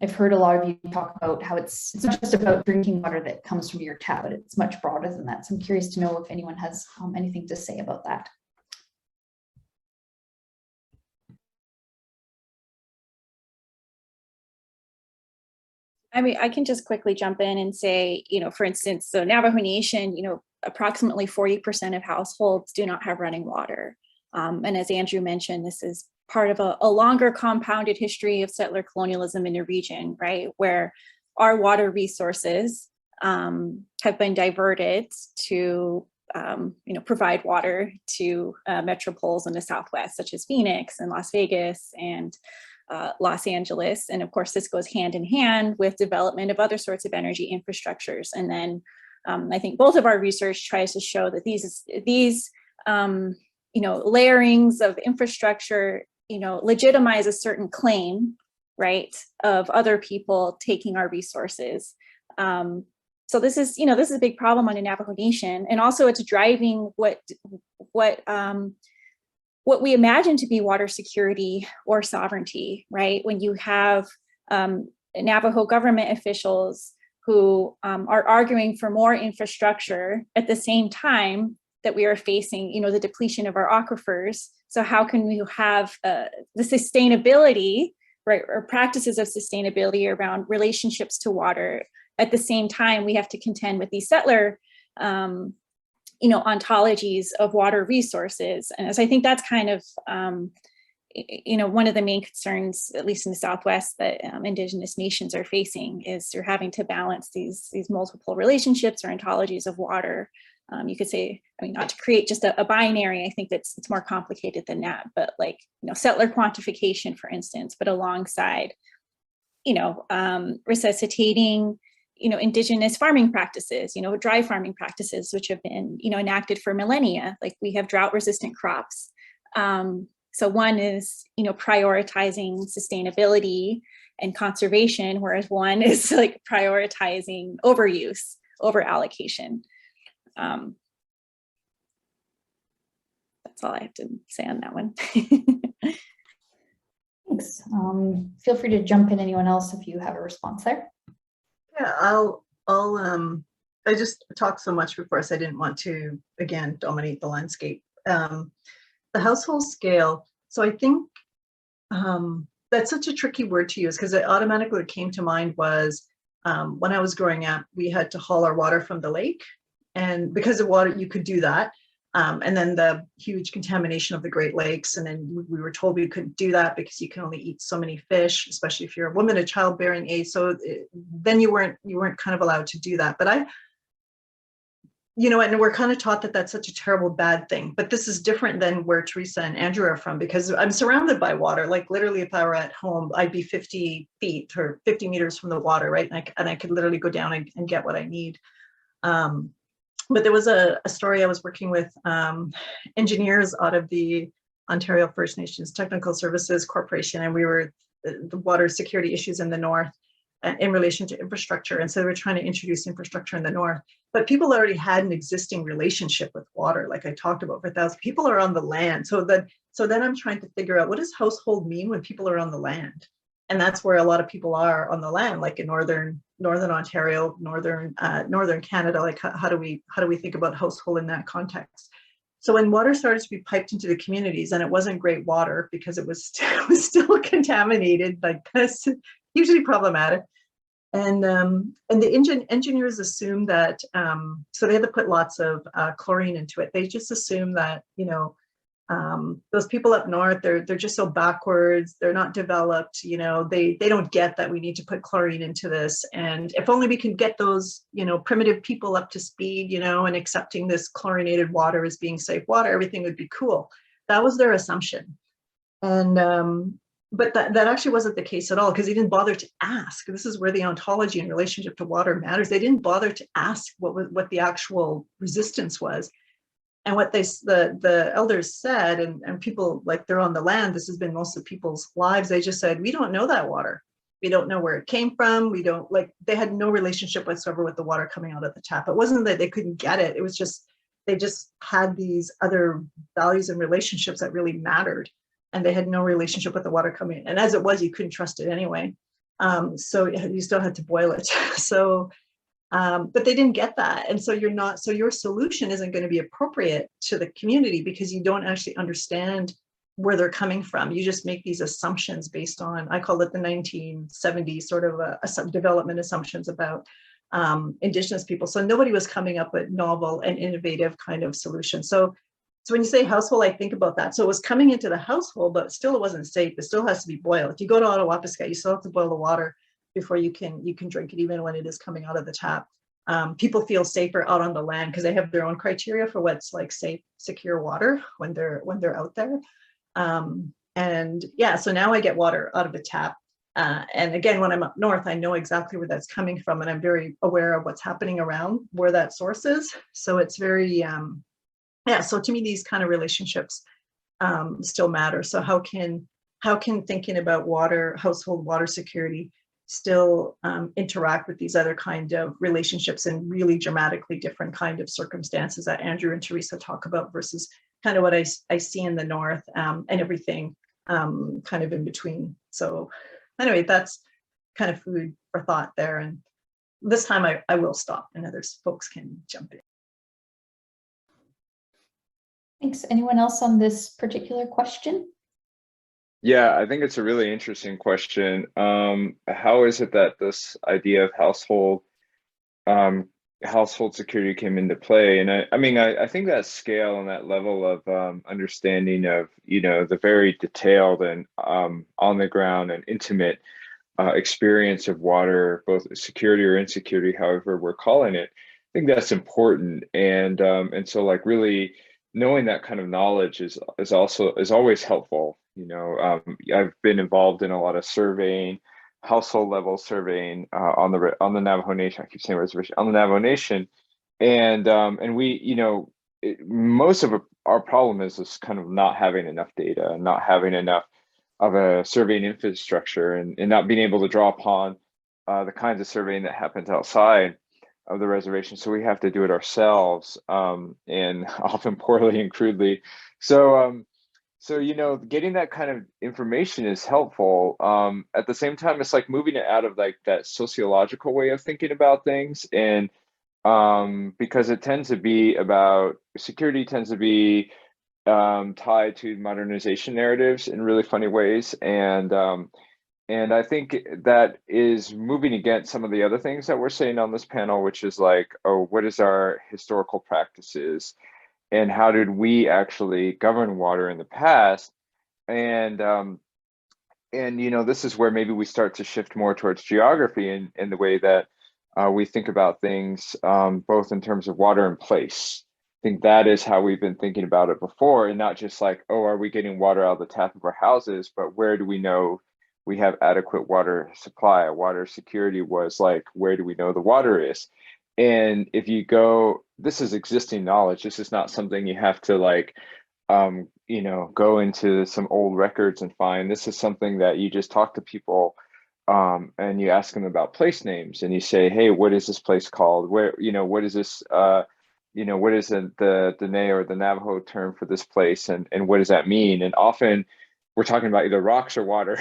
I've heard a lot of you talk about how it's not just about drinking water that comes from your tap, but it's much broader than that. So I'm curious to know if anyone has anything to say about that. I mean, I can just quickly jump in and say, for instance, the Navajo Nation, approximately 40% of households do not have running water. And as Andrew mentioned, this is part of a longer compounded history of settler colonialism in the region, right? Where our water resources have been diverted to, provide water to metropoles in the Southwest, such as Phoenix and Las Vegas and Los Angeles. And of course, this goes hand in hand with development of other sorts of energy infrastructures. And then I think both of our research tries to show that these layerings of infrastructure, legitimize a certain claim, right, of other people taking our resources. So this is a big problem on the Navajo Nation, and also it's driving what we imagine to be water security or sovereignty, right? When you have Navajo government officials who are arguing for more infrastructure at the same time that we are facing, the depletion of our aquifers. So how can we have the sustainability, right, or practices of sustainability around relationships to water? At the same time, we have to contend with these settler ontologies of water resources. And so I think that's kind of, one of the main concerns, at least in the Southwest, that Indigenous nations are facing, is they're having to balance these multiple relationships or ontologies of water. You could say, not to create just a binary, I think it's more complicated than that, but like, settler quantification, for instance, but alongside, resuscitating Indigenous farming practices, dry farming practices, which have been, enacted for millennia. Like we have drought-resistant crops. So one is, prioritizing sustainability and conservation, whereas one is like prioritizing overuse, over allocation. That's all I have to say on that one. Thanks. Feel free to jump in, anyone else, if you have a response there. Yeah, I just talked so much before, so I didn't want to, again, dominate the landscape. The household scale. So I think that's such a tricky word to use, because it automatically came to mind was when I was growing up, we had to haul our water from the lake. And because of water, you could do that. And then the huge contamination of the Great Lakes. And then we were told we couldn't do that because you can only eat so many fish, especially if you're a woman of childbearing age. So then you weren't kind of allowed to do that. But and we're kind of taught that that's such a terrible, bad thing. But this is different than where Teresa and Andrew are from, because I'm surrounded by water. Like literally, if I were at home, I'd be 50 feet or 50 meters from the water, right? And I could literally go down and get what I need. But there was a story. I was working with engineers out of the Ontario First Nations Technical Services Corporation, and we were the water security issues in the north in relation to infrastructure. And so they were trying to introduce infrastructure in the north, but people already had an existing relationship with water, like I talked about, for thousands. People are on the land. So then I'm trying to figure out, what does household mean when people are on the land? And that's where a lot of people are on the land, like in northern Ontario, northern Canada. Like how do we think about household in that context? So when water started to be piped into the communities, and it wasn't great water because it was still contaminated, like hugely problematic. And the engineers assumed that, so they had to put lots of chlorine into it. They just assumed that, those people up north, they're just so backwards, they're not developed, they don't get that we need to put chlorine into this. And if only we can get those, primitive people up to speed, and accepting this chlorinated water as being safe water, everything would be cool. That was their assumption. And but that actually wasn't the case at all, because they didn't bother to ask. This is where the ontology in relationship to water matters. They didn't bother to ask what the actual resistance was. And what the elders said, and people, like, they're on the land, this has been most of people's lives, they just said, we don't know that water. We don't know where it came from. We don't, they had no relationship whatsoever with the water coming out of the tap. It wasn't that they couldn't get it. It was just, they just had these other values and relationships that really mattered. And they had no relationship with the water coming in. And as it was, you couldn't trust it anyway. So you still had to boil it. So, but they didn't get that. And so your solution isn't going to be appropriate to the community because you don't actually understand where they're coming from. You just make these assumptions based on, I call it the 1970s sort of development assumptions about Indigenous people. So nobody was coming up with novel and innovative kind of solutions. So when you say household, I think about that. So it was coming into the household, but still it wasn't safe. It still has to be boiled. If you go to Ottawapiskat, you still have to boil the water before you can drink it, even when it is coming out of the tap. People feel safer out on the land because they have their own criteria for what's like safe, secure water when they're out there. And yeah, so now I get water out of the tap. And again, when I'm up north, I know exactly where that's coming from, and I'm very aware of what's happening around where that source is. So it's very yeah, so to me, these kind of relationships still matter. So how can thinking about water, household water security, still interact with these other kind of relationships in really dramatically different kind of circumstances that Andrew and Teresa talk about versus kind of what I see in the north and everything kind of in between. So anyway, that's kind of food for thought there. And this time I will stop and others folks can jump in. Thanks. Anyone else on this particular question? Yeah, I think it's a really interesting question. How is it that this idea of household security came into play? And I think that scale and that level of understanding of, the very detailed and on the ground and intimate experience of water, both security or insecurity, however we're calling it, I think that's important. And so like really knowing that kind of knowledge is always helpful. I've been involved in a lot of surveying, household level surveying on the Navajo Nation. I keep saying reservation, on the Navajo Nation, and we, most of our problem is this kind of not having enough data and not having enough of a surveying infrastructure and not being able to draw upon the kinds of surveying that happens outside of the reservation. So we have to do it ourselves, and often poorly and crudely. So getting that kind of information is helpful. At the same time, it's like moving it out of like that sociological way of thinking about things, and because it tends to be about security, tends to be tied to modernization narratives in really funny ways, and I think that is moving against some of the other things that we're saying on this panel, which is like, oh, what is our historical practices? and how did we actually govern water in the past? And you know, this is where maybe we start to shift more towards geography in the way that we think about things, both in terms of water and place. I think that is how we've been thinking about it before, and not just like, oh, are we getting water out of the tap of our houses, but where do we know we have adequate water supply? Water security was like, where do we know the water is? And if you go, this is existing knowledge. This is not something you have to like, you know, go into some old records and find. This is something that you just talk to people, and you ask them about place names, and you say, hey, what is this place called? Where, you know, what is this, you know, what is the Dene or the Navajo term for this place, and what does that mean? And often we're talking about either rocks or water.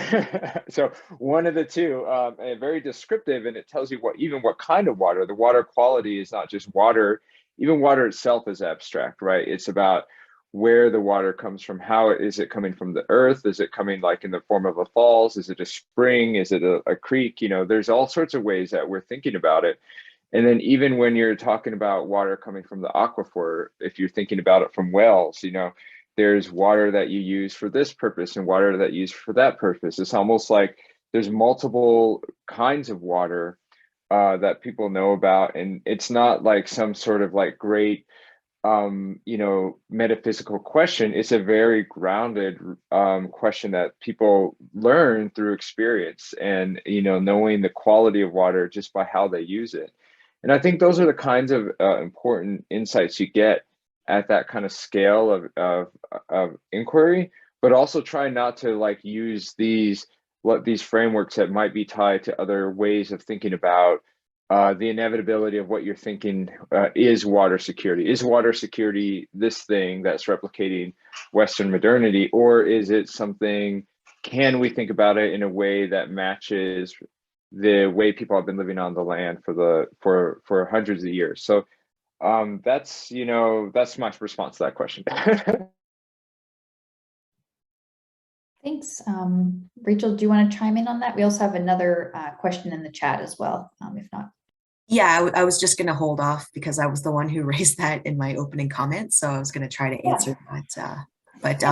So one of the two, and very descriptive, and it tells you what kind of water. The water quality is not just water. Even water itself is abstract, right? It's about where the water comes from. How is it coming from the earth? Is it coming like in the form of a falls? Is it a spring? Is it a creek? You know, there's all sorts of ways that we're thinking about it. And then even when you're talking about water coming from the aquifer, if you're thinking about it from wells, you know, there's water that you use for this purpose and water that you use for that purpose. It's almost like there's multiple kinds of water that people know about. And it's not like some sort of like great, you know, metaphysical question. It's a very grounded question that people learn through experience and, you know, knowing the quality of water just by how they use it. And I think those are the kinds of important insights you get at that kind of scale of inquiry, but also try not to like use these frameworks that might be tied to other ways of thinking about the inevitability of what you're thinking is water security. Is water security this thing that's replicating Western modernity, or is it something, can we think about it in a way that matches the way people have been living on the land for hundreds of years? So that's, you know, that's my response to that question. Thanks. Rachel, do you want to chime in on that? We also have another question in the chat as well, if not. Yeah, I was just going to hold off because I was the one who raised that in my opening comments. So I was going to try to answer that. But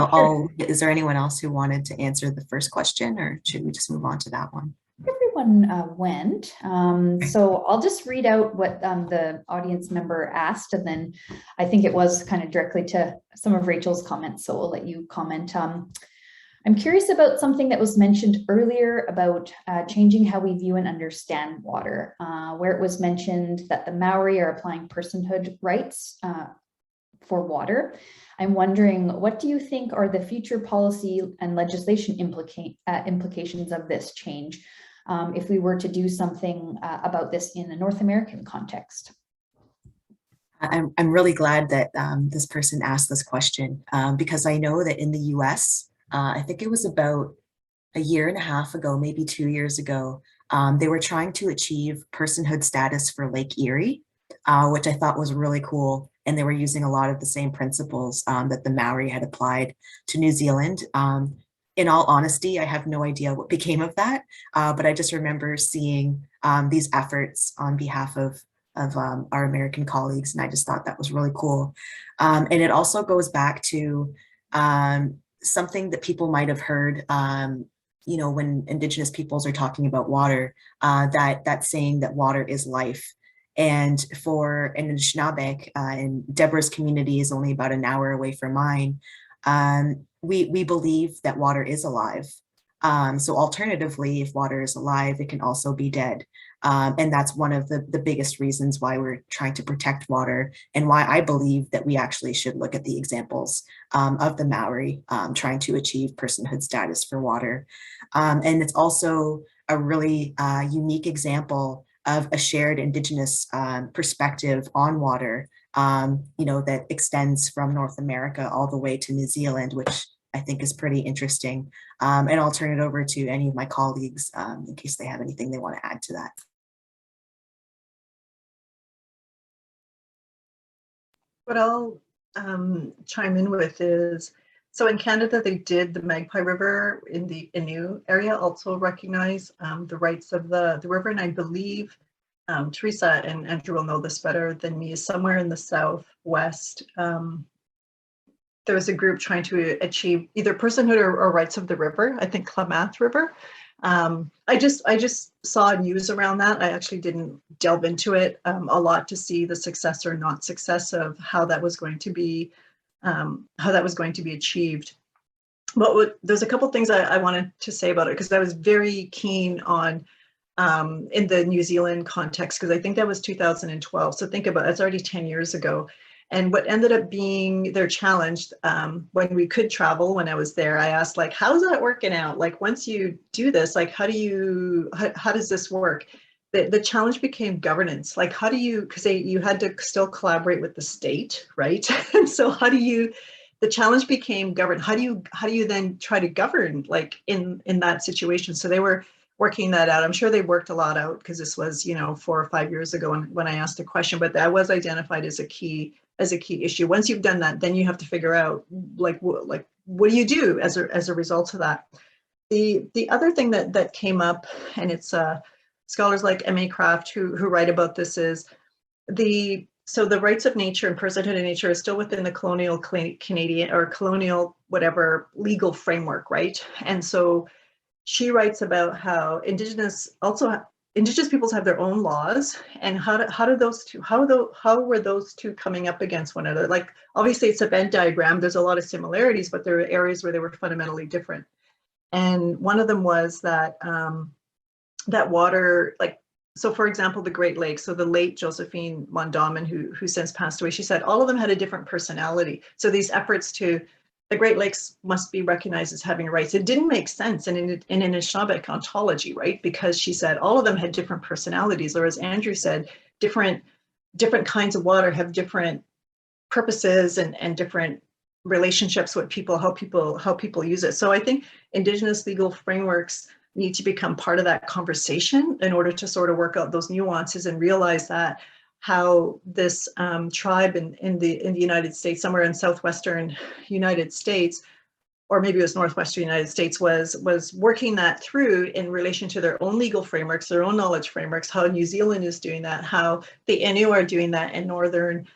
is there anyone else who wanted to answer the first question, or should we just move on to that one? Everyone went. So I'll just read out what the audience member asked, and then I think it was kind of directly to some of Rachel's comments, so we'll let you comment. I'm curious about something that was mentioned earlier about changing how we view and understand water, where it was mentioned that the Maori are applying personhood rights for water. I'm wondering, what do you think are the future policy and legislation implications of this change if we were to do something about this in a North American context? I'm really glad that this person asked this question because I know that in the US, I think it was about a year and a half ago, maybe 2 years ago, they were trying to achieve personhood status for Lake Erie, which I thought was really cool. And they were using a lot of the same principles that the Maori had applied to New Zealand. In all honesty, I have no idea what became of that, but I just remember seeing these efforts on behalf of our American colleagues, and I just thought that was really cool. And it also goes back to something that people might have heard, you know, when Indigenous peoples are talking about water, that saying that water is life. And for an Anishinaabe, and Deborah's community is only about an hour away from mine, we believe that water is alive. So alternatively, if water is alive, it can also be dead. And that's one of the biggest reasons why we're trying to protect water, and why I believe that we actually should look at the examples of the Maori trying to achieve personhood status for water. And it's also a really unique example of a shared Indigenous perspective on water, you know, that extends from North America all the way to New Zealand, which I think is pretty interesting. And I'll turn it over to any of my colleagues in case they have anything they want to add to that. What I'll chime in with is, so in Canada, they did the Magpie River in the Innu area also recognize the rights of the river. And I believe Teresa and Andrew will know this better than me, is somewhere in the southwest there was a group trying to achieve either personhood or rights of the river, I think Klamath River. I just saw news around that. I actually didn't delve into it a lot to see the success or not success of how that was going to be achieved. But there's a couple things I wanted to say about it, because I was very keen on in the New Zealand context, because I think that was 2012. So think about it, it's already 10 years ago. And what ended up being their challenge, when we could travel, when I was there, I asked, like, how's that working out? Like, once you do this, like, how does this work? The challenge became governance. Like, how do you, because you had to still collaborate with the state, right? And so the challenge became govern. How do you then try to govern, like, in that situation? So they were working that out. I'm sure they worked a lot out, because this was, 4 or 5 years ago when I asked the question, but that was identified as a key issue. Once you've done that, then you have to figure out, what do you do as a result of that? The other thing that came up, and it's scholars like M.A. Craft who write about this, is the rights of nature and personhood of nature is still within the colonial Canadian or colonial whatever legal framework, right? And so she writes about how Indigenous peoples have their own laws, and how were those two coming up against one another? Like, obviously it's a Venn diagram, there's a lot of similarities, but there are areas where they were fundamentally different. And one of them was that that water, like, so for example, the Great Lakes, so the late Josephine Mondawmin, who since passed away, she said all of them had a different personality. So these efforts to the Great Lakes must be recognized as having rights. It didn't make sense in an Anishinaabeg ontology, right? Because she said all of them had different personalities, or as Andrew said, different kinds of water have different purposes and different relationships with people, how people use it. So I think Indigenous legal frameworks need to become part of that conversation in order to sort of work out those nuances and realize that how this tribe in the United States, somewhere in southwestern United States, or maybe it was northwestern United States, was working that through in relation to their own legal frameworks, their own knowledge frameworks, how New Zealand is doing that, how the Innu are doing that in northern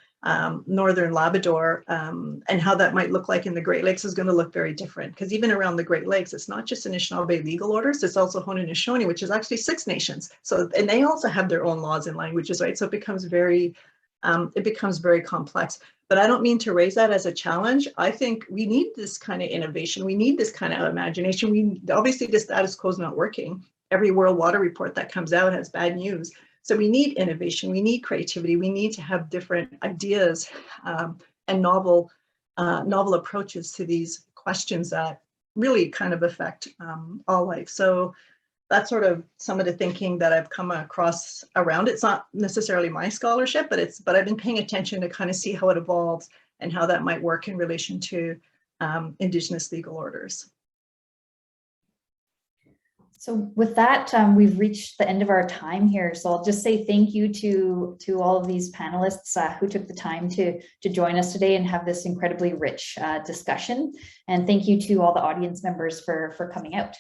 Labrador, and how that might look like in the Great Lakes is going to look very different, because even around the Great Lakes, it's not just Anishinaabe legal orders, it's also Haudenosaunee, which is actually 6 nations. So, and they also have their own laws and languages, right? So it becomes very complex. But I don't mean to raise that as a challenge. I think we need this kind of innovation. We need this kind of imagination. Obviously the status quo is not working. Every World Water Report that comes out has bad news. So we need innovation, we need creativity, we need to have different ideas and novel approaches to these questions that really kind of affect all life. So that's sort of some of the thinking that I've come across around. It's not necessarily my scholarship, but I've been paying attention to kind of see how it evolves and how that might work in relation to Indigenous legal orders. So with that, we've reached the end of our time here. So I'll just say thank you to all of these panelists who took the time to join us today and have this incredibly rich discussion. And thank you to all the audience members for coming out.